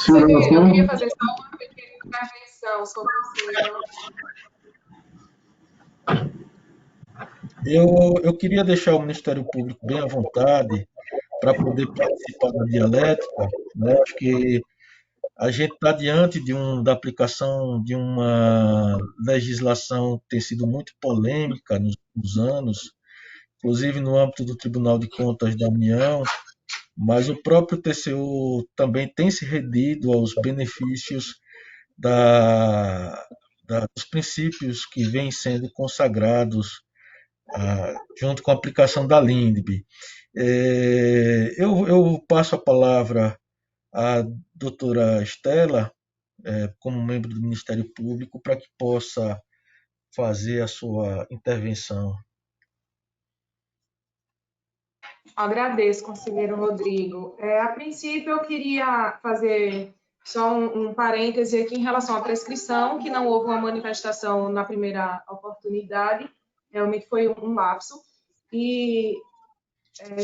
Eu queria fazer só uma pequena intervenção sobre Eu queria deixar o Ministério Público bem à vontade para poder participar da dialética, né? Acho que a gente está diante da aplicação de uma legislação que tem sido muito polêmica nos últimos anos, inclusive no âmbito do Tribunal de Contas da União, mas o próprio TCU também tem se rendido aos benefícios dos princípios que vêm sendo consagrados junto com a aplicação da LINDB. Eu passo a palavra à doutora Estela, como membro do Ministério Público, para que possa fazer a sua intervenção. Agradeço, conselheiro Rodrigo. A princípio, eu queria fazer só um parêntese aqui em relação à prescrição, que não houve uma manifestação na primeira oportunidade, realmente foi um lapso, e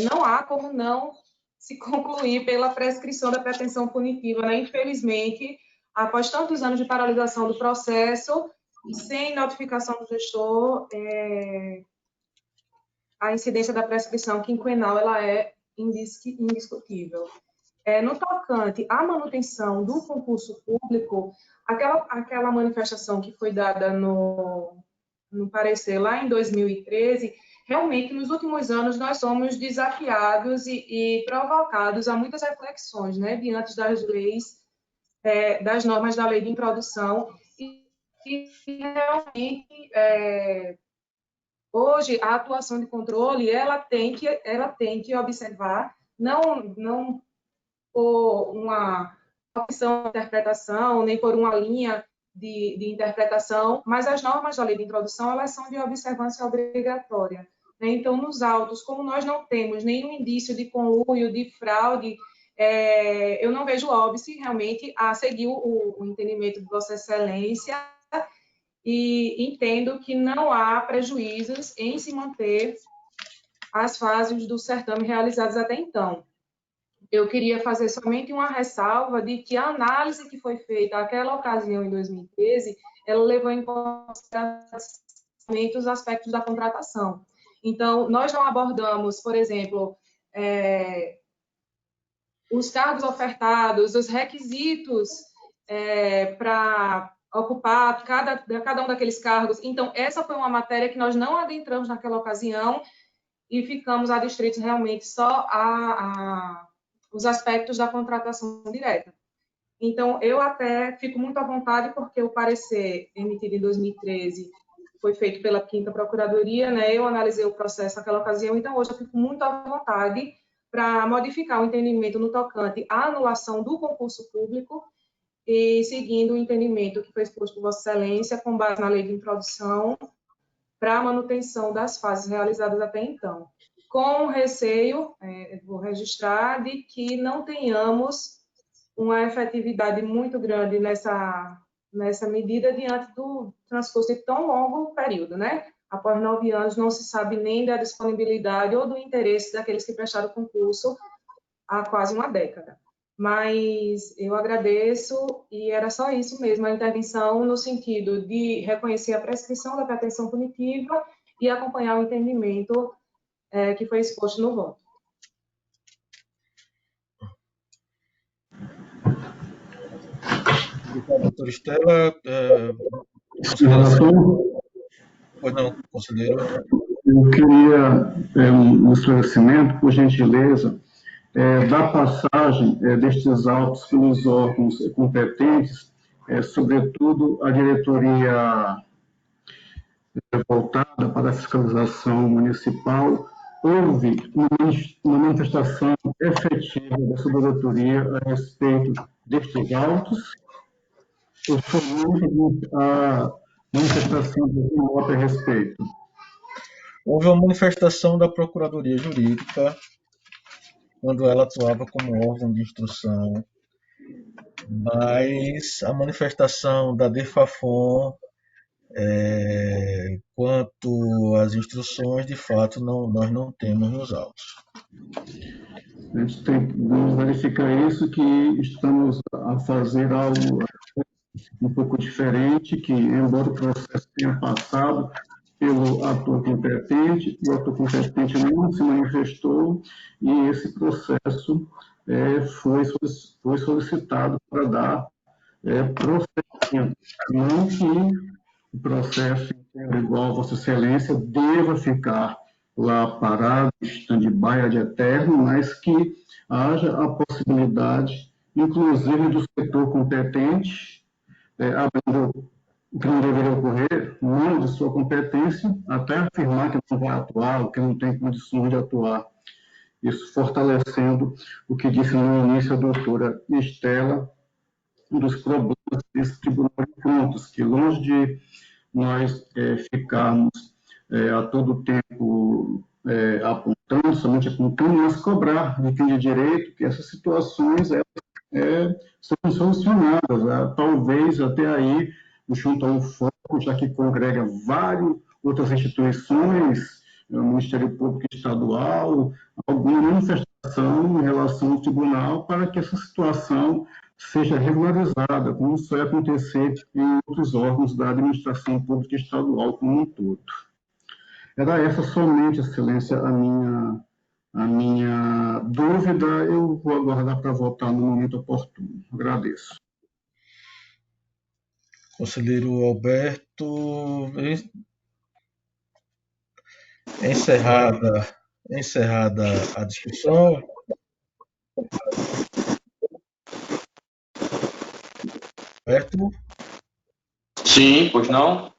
não há como não se concluir pela prescrição da pretensão punitiva, né? Infelizmente, após tantos anos de paralisação do processo e sem notificação do gestor, a incidência da prescrição quinquenal ela é indiscutível. No tocante à manutenção do concurso público, aquela manifestação que foi dada no parecer lá em 2013, realmente, nos últimos anos, nós somos desafiados e provocados a muitas reflexões, né, diante das leis, das normas da lei de introdução, e realmente, hoje, a atuação de controle, ela tem que observar, não por uma opção de interpretação, nem por uma linha de interpretação, mas as normas da lei de introdução, elas são de observância obrigatória. Né? Então, nos autos, como nós não temos nenhum indício de conluio, de fraude, eu não vejo óbice realmente a seguir o entendimento de Vossa Excelência e entendo que não há prejuízos em se manter as fases do certame realizadas até então. Eu queria fazer somente uma ressalva de que a análise que foi feita naquela ocasião, em 2013, ela levou em consideração os aspectos da contratação. Então, nós não abordamos, por exemplo, os cargos ofertados, os requisitos para ocupar cada um daqueles cargos. Então, essa foi uma matéria que nós não adentramos naquela ocasião e ficamos adstritos realmente só os aspectos da contratação direta. Então, eu até fico muito à vontade, porque o parecer emitido em 2013 foi feito pela 5ª Procuradoria, né? Eu analisei o processo naquela ocasião, então hoje eu fico muito à vontade para modificar o entendimento no tocante à anulação do concurso público e seguindo o entendimento que foi exposto por Vossa Excelência, com base na lei de introdução, para a manutenção das fases realizadas até então. Com receio, vou registrar, de que não tenhamos uma efetividade muito grande nessa medida diante do transcurso de tão longo período, né? Após 9 anos, não se sabe nem da disponibilidade ou do interesse daqueles que prestaram o concurso há quase uma década. Mas eu agradeço e era só isso mesmo, a intervenção no sentido de reconhecer a prescrição da pretensão punitiva e acompanhar o entendimento que foi exposto no voto. Doutora Estela, pois não, conselheiro. Eu queria um esclarecimento, por gentileza, da passagem destes autos pelos órgãos competentes, sobretudo a diretoria voltada para a fiscalização municipal. Houve uma manifestação efetiva dessa diretoria a respeito destes autos, ou somente a manifestação de nota a respeito? Houve uma manifestação da Procuradoria Jurídica, quando ela atuava como órgão de instrução, mas a manifestação da DEFAFON, quanto às instruções, de fato, nós não temos nos autos. A gente vamos verificar isso, que estamos a fazer algo um pouco diferente, que, embora o processo tenha passado pelo ator competente, o ator competente não se manifestou e esse processo foi solicitado para dar prosseguimento. Não que o processo, igual a Vossa Excelência, deva ficar lá parado, stand-by ad eterno, mas que haja a possibilidade, inclusive do setor competente, abrindo o que não deveria ocorrer, não de sua competência, até afirmar que não vai atuar, ou que não tem condições de atuar. Isso fortalecendo o que disse no início a doutora Estela, dos problemas desse Tribunal de Contas, que longe de nós ficarmos a todo tempo apontando, somente apontando, mas cobrar de quem de direito que essas situações são solucionadas. Talvez até aí, junto ao foco, já que congrega várias outras instituições, o Ministério Público Estadual, alguma manifestação em relação ao tribunal para que essa situação seja regularizada, como isso vai acontecer em outros órgãos da administração pública estadual como um todo. Era essa somente, Excelência, a minha dúvida. Eu vou aguardar para votar no momento oportuno. Agradeço. Conselheiro Alberto, encerrada a discussão. Alberto? Sim, pois não?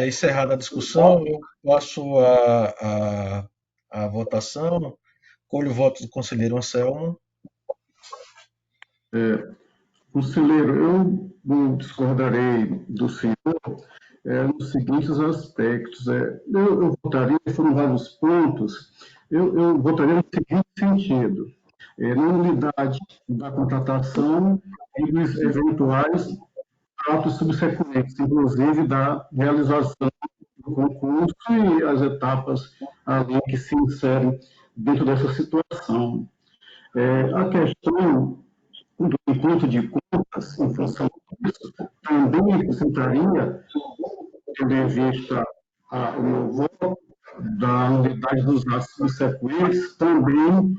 Encerrada a discussão, eu passo a votação. Colho o voto do conselheiro Anselmo. Conselheiro, eu discordarei do senhor nos seguintes aspectos. Eu votaria, foram vários pontos, eu votaria no seguinte sentido: na nulidade da contratação e dos eventuais atos subsequentes, inclusive da realização do concurso e as etapas ali que se inserem dentro dessa situação. A questão do encontro de contas, em função disso, também acrescentaria, tendo em vista o meu voto, da unidade dos atos subsequentes, também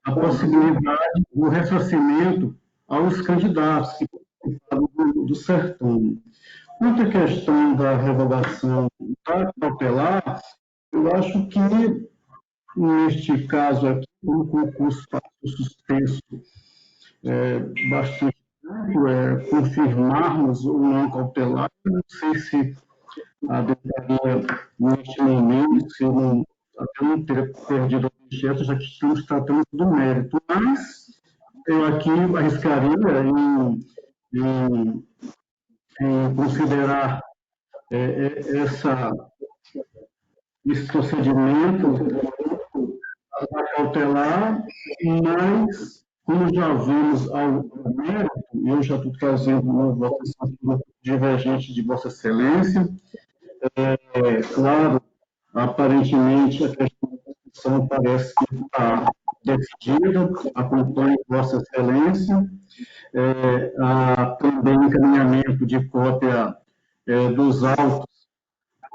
a possibilidade do ressarcimento aos candidatos que participaram do certame. Quanto à questão da revogação da cautelar, eu acho que, neste caso aqui, o concurso passou suspenso bastante tempo, confirmarmos ou não cautelar, não sei se adentraria neste momento, se eu não, até não ter perdido o objeto, já que estamos tratando do mérito. Mas eu aqui arriscaria em considerar esse procedimento cautelar, mas, como já vimos ao mérito, eu já estou trazendo uma votação divergente de Vossa Excelência. Claro, aparentemente, a questão da Constituição parece que está decidida, acompanho Vossa Excelência. Há também encaminhamento de cópia dos autos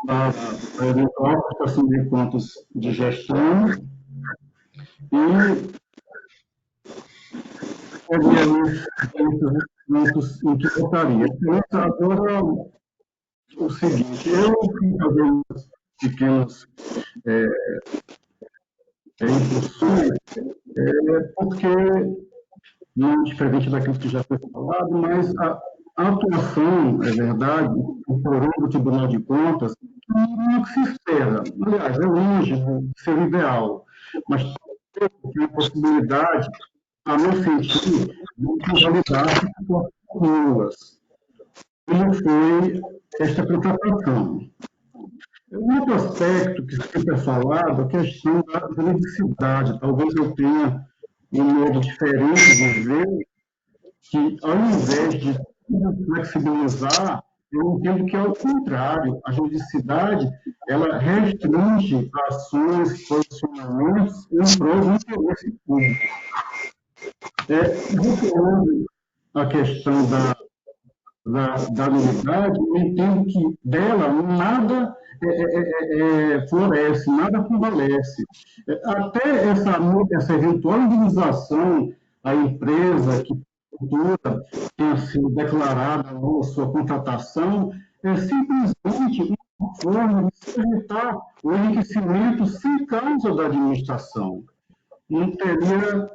para a eventual prestação de contas de gestão e, obviamente, esses pontos em que votaria. Agora, o seguinte, eu fui fazer umas pequenas incursões, porque, não diferente daquilo que já foi falado, mas a atuação, é verdade, do fórum do Tribunal de Contas, não se espera. Aliás, é longe de ser o ideal, mas tem a possibilidade, a meu sentir, de validar situações. Como foi esta contratação? Um outro aspecto que sempre é falado é a questão da veridicidade. Talvez eu tenha um modo diferente de ver que, ao invés de flexibilizar, eu entendo que, ao contrário, a juridicidade ela restringe ações, posicionamentos em prol do interesse público. Retomando a questão da nulidade, eu entendo que dela nada floresce, nada prevalece. Até essa eventual indenização à empresa que porventura tenha sido declarada a sua contratação é simplesmente uma forma de se evitar o enriquecimento sem causa da administração. Não teria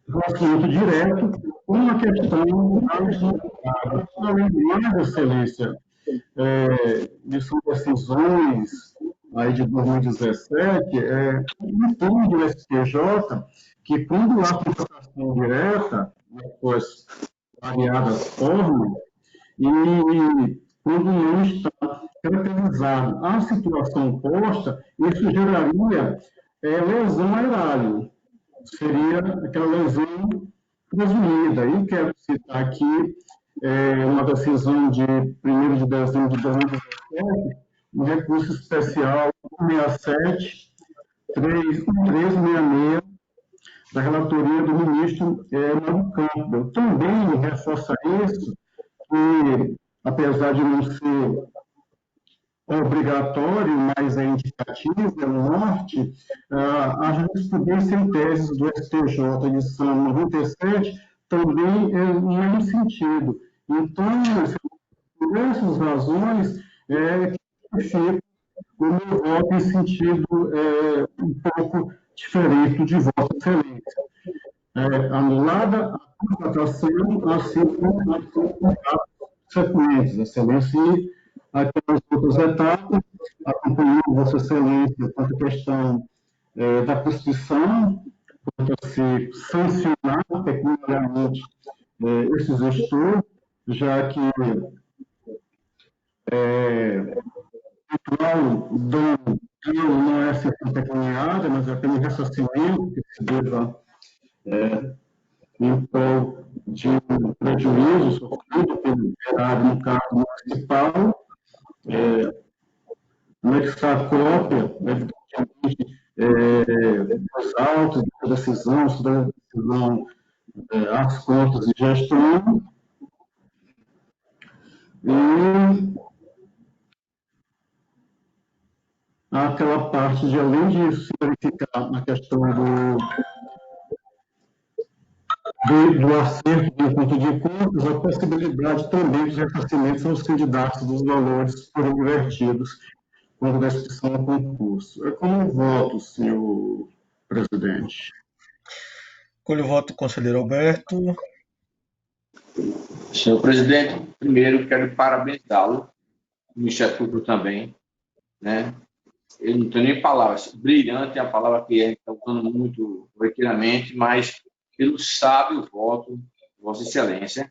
relacionamento direto com uma questão mais. Além de mais, Excelência, são decisões aí de 2017, entende o STJ que quando há contratação direta, após variadas formas, e quando não está caracterizado a situação posta, isso geraria lesão ao erário. Seria aquela lesão presumida. E quero citar aqui uma decisão de 1º de dezembro de 2017, um recurso especial 167-366, da relatoria do ministro Mário Campbell. Também reforça isso, que, apesar de não ser obrigatório, mas é indicativo, é um norte, a jurisprudência em teses do STJ, edição 97, também é no mesmo sentido. Então, por essas razões, que fica o meu voto em sentido um pouco diferente de Vossa Excelência. Anulada a contratação, assim como os contratos sequentes, Excelência, e aquelas outras etapas, acompanhando Vossa Excelência quanto à questão da Constituição, quanto a se sancionar pecuniariamente esse gestor, já que o dano não é ação pecuniária, mas é apenas ressarcimento que se deva em prol de um prejuízo sofrido pelo erário no cargo municipal, anexar a cópia, evidentemente, dos autos da decisão, as contas de gestão, e aquela parte de, além de se verificar na questão do acerto do ponto de contas, a possibilidade também de ressarcimento aos candidatos dos valores que foram invertidos quando da inscrição ao concurso. Como voto, senhor presidente? Colho o voto do conselheiro Alberto. Senhor presidente, primeiro quero parabenizá-lo o Ministério Público também, né? Eu não tenho nem palavras. Brilhante é a palavra que a gente está usando muito corriqueiramente, mas pelo sábio voto, Vossa Excelência,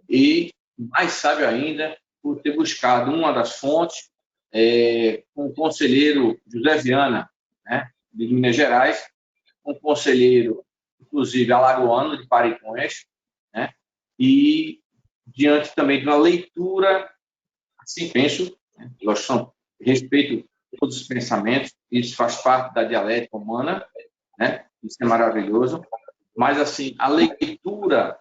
e mais sábio ainda por ter buscado uma das fontes com o conselheiro José Viana, né, de Minas Gerais, um conselheiro, inclusive, alagoano, de Pariconhas, né, e diante também de uma leitura, assim penso, né, respeito todos os pensamentos, isso faz parte da dialética humana, né, isso é maravilhoso, mas, assim, a leitura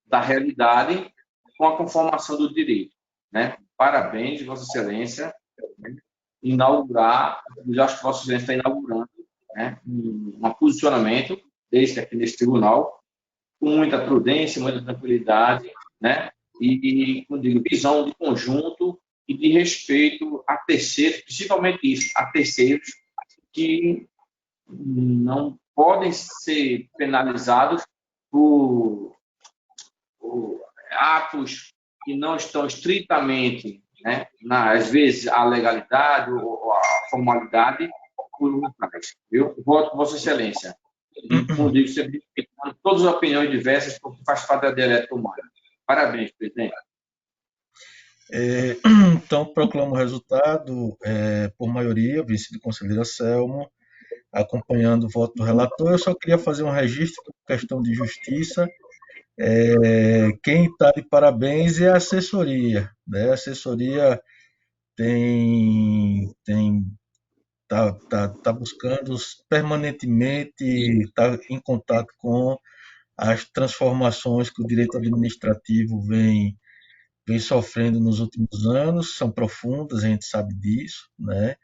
da realidade com a conformação do direito, né? Parabéns, Vossa Excelência, inaugurar, eu acho que Vossa Excelência está inaugurando, né, um posicionamento desse aqui nesse tribunal, com muita prudência, muita tranquilidade, né, e como digo, visão de conjunto e de respeito a terceiros, principalmente isso, a terceiros que não podem ser penalizados por atos que não estão estritamente, né, às vezes, a legalidade ou a formalidade por um trás. Eu voto Vossa Excelência. E, como digo, sempre respeitando todas as opiniões diversas, porque faz parte da dialética humana. Parabéns, presidente. Então, proclamo o resultado por maioria, vencido o conselheiro Anselmo, acompanhando o voto do relator. Eu só queria fazer um registro por questão de justiça. Quem está de parabéns é a assessoria, né? A assessoria tá buscando permanentemente, está em contato com as transformações que o direito administrativo vem sofrendo nos últimos anos, são profundas, a gente sabe disso, né?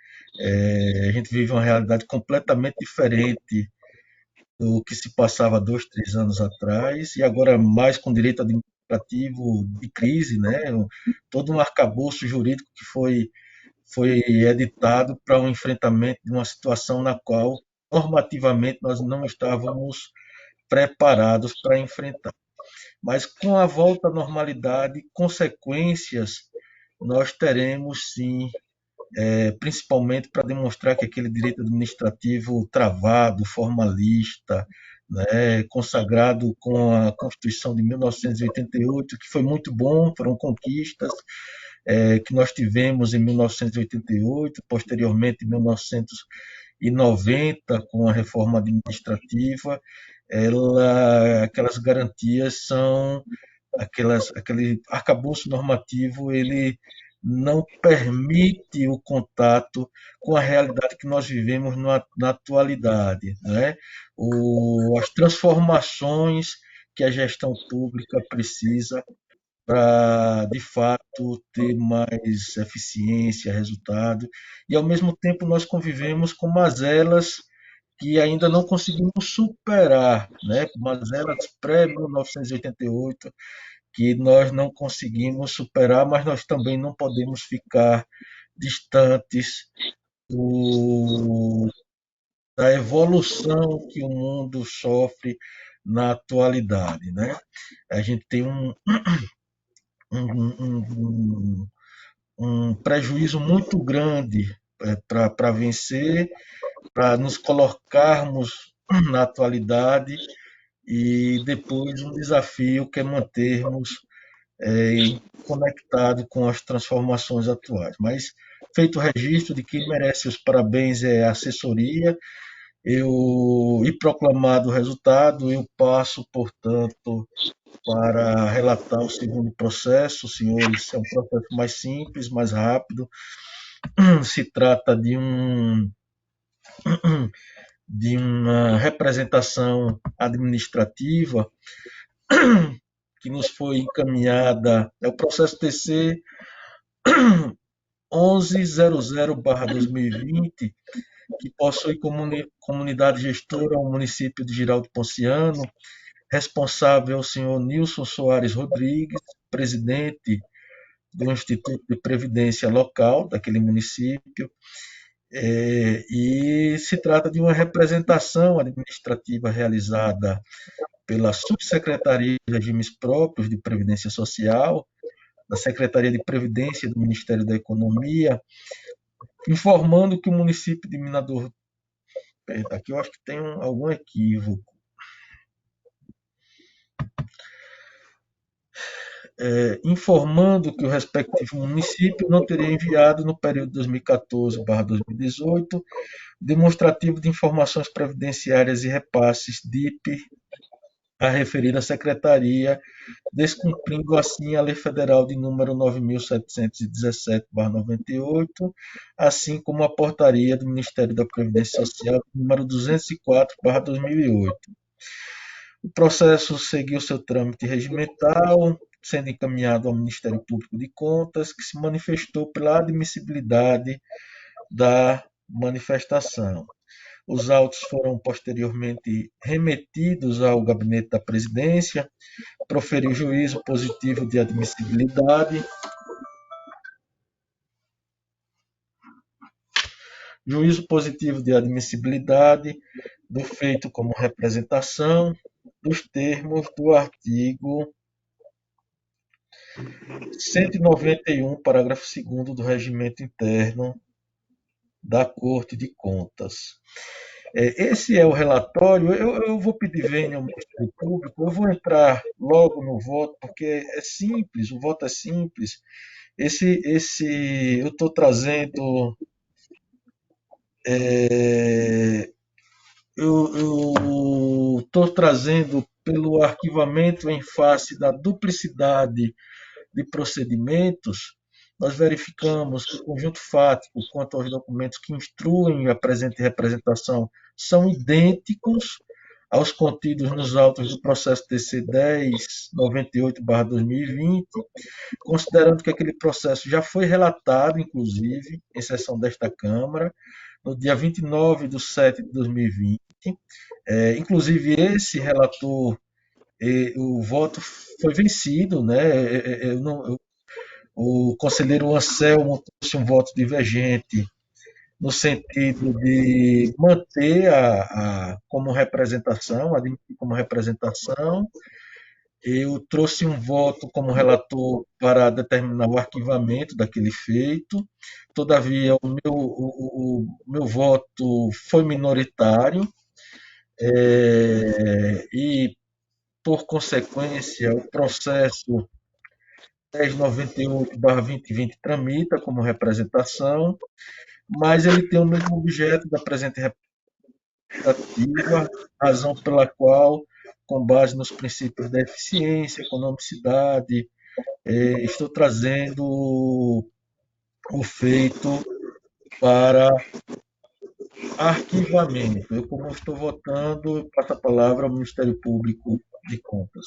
A gente vive uma realidade completamente diferente do que se passava 2, 3 anos atrás, e agora mais com direito administrativo de crise, né? Todo um arcabouço jurídico que foi editado para um enfrentamento de uma situação na qual normativamente nós não estávamos preparados para enfrentar. Mas com a volta à normalidade, consequências nós teremos sim, principalmente para demonstrar que aquele direito administrativo travado, formalista, né, consagrado com a Constituição de 1988, que foi muito bom, foram conquistas que nós tivemos em 1988, posteriormente em 1990, com a reforma administrativa, aquelas garantias são aquele arcabouço normativo, ele não permite o contato com a realidade que nós vivemos na atualidade, né? As transformações que a gestão pública precisa para, de fato, ter mais eficiência, resultado, e, ao mesmo tempo, nós convivemos com mazelas que ainda não conseguimos superar, né? Mazelas pré-1988, que nós não conseguimos superar, mas nós também não podemos ficar distantes da evolução que o mundo sofre na atualidade, né? A gente tem um, um prejuízo muito grande para vencer, para nos colocarmos na atualidade, e depois um desafio que é mantermos conectado com as transformações atuais. Mas, feito o registro de quem merece os parabéns é a assessoria, e proclamado o resultado, eu passo, portanto, para relatar o segundo processo, senhores. É um processo mais simples, mais rápido. Se trata de uma representação administrativa que nos foi encaminhada, é o processo TC 1100/2020, que possui comunidade gestora ao município de Giraldo Ponciano, responsável é o senhor Nilson Soares Rodrigues, presidente do Instituto de Previdência Local daquele município, e se trata de uma representação administrativa realizada pela Subsecretaria de Regimes Próprios de Previdência Social, da Secretaria de Previdência do Ministério da Economia, informando que o município de Minador... Aqui eu acho que tem algum equívoco. Informando que o respectivo município não teria enviado no período 2014/2018 demonstrativo de informações previdenciárias e repasses DIP à referida secretaria, descumprindo assim a Lei Federal de número 9.717/98, assim como a portaria do Ministério da Previdência Social número 204/2008. O processo seguiu seu trâmite regimental, sendo encaminhado ao Ministério Público de Contas, que se manifestou pela admissibilidade da manifestação. Os autos foram posteriormente remetidos ao Gabinete da Presidência, proferiu juízo positivo de admissibilidade. Juízo positivo de admissibilidade do feito como representação dos termos do artigo 191, parágrafo 2º do Regimento Interno da Corte de Contas. Esse é o relatório. Eu vou pedir vênia ao Ministério Público, eu vou entrar logo no voto, porque é simples, o voto é simples. Eu estou trazendo... eu estou trazendo pelo arquivamento em face da duplicidade de procedimentos. Nós verificamos que o conjunto fático quanto aos documentos que instruem a presente representação são idênticos aos contidos nos autos do processo TC 1098/2020, considerando que aquele processo já foi relatado, inclusive, em sessão desta Câmara, no dia 29/7/2020. Inclusive, esse relator, o voto foi vencido, né? O conselheiro Anselmo trouxe um voto divergente no sentido de manter como representação, admitir como representação. Eu trouxe um voto como relator para determinar o arquivamento daquele feito. Todavia, o meu voto foi minoritário e, por consequência, o processo 1098/2020 tramita como representação, mas ele tem o mesmo objeto da presente representativa, razão pela qual, com base nos princípios da eficiência, economicidade, estou trazendo o feito para arquivamento. Eu, como estou votando, passo a palavra ao Ministério Público de Contas.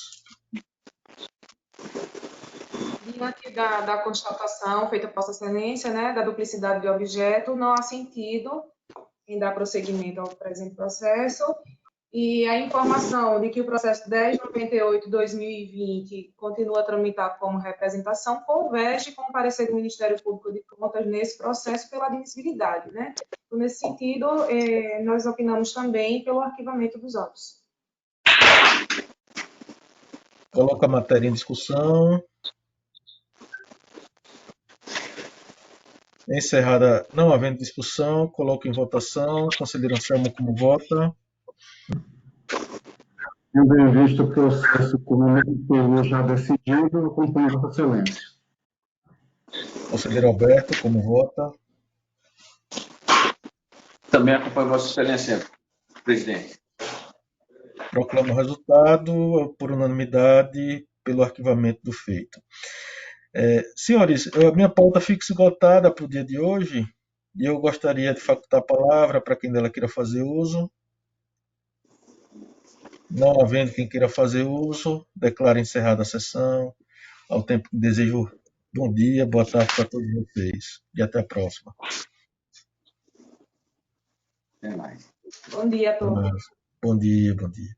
Diante da constatação feita por Vossa Excelência, né, da duplicidade de objeto, não há sentido em dar prosseguimento ao presente processo, e a informação de que o processo 1098/2020 continua a tramitar como representação converge com o parecer do Ministério Público de Contas nesse processo pela admissibilidade, né? Então, nesse sentido, nós opinamos também pelo arquivamento dos autos. Coloco a matéria em discussão. Encerrada, não havendo discussão, coloco em votação. Conselheiro Anselmo, como vota? Tendo em vista o processo como já decidido, acompanho Vossa Excelência. Conselheiro Alberto, como vota? Também acompanho Vossa Excelência, presidente. Proclamo o resultado por unanimidade pelo arquivamento do feito. Senhores, a minha pauta fica esgotada para o dia de hoje e eu gostaria de facultar a palavra para quem dela queira fazer uso. Não havendo quem queira fazer uso, declaro encerrada a sessão. Ao tempo que desejo bom dia, boa tarde para todos vocês e até a próxima. Até mais. Bom dia a todos. Bom dia, bom dia.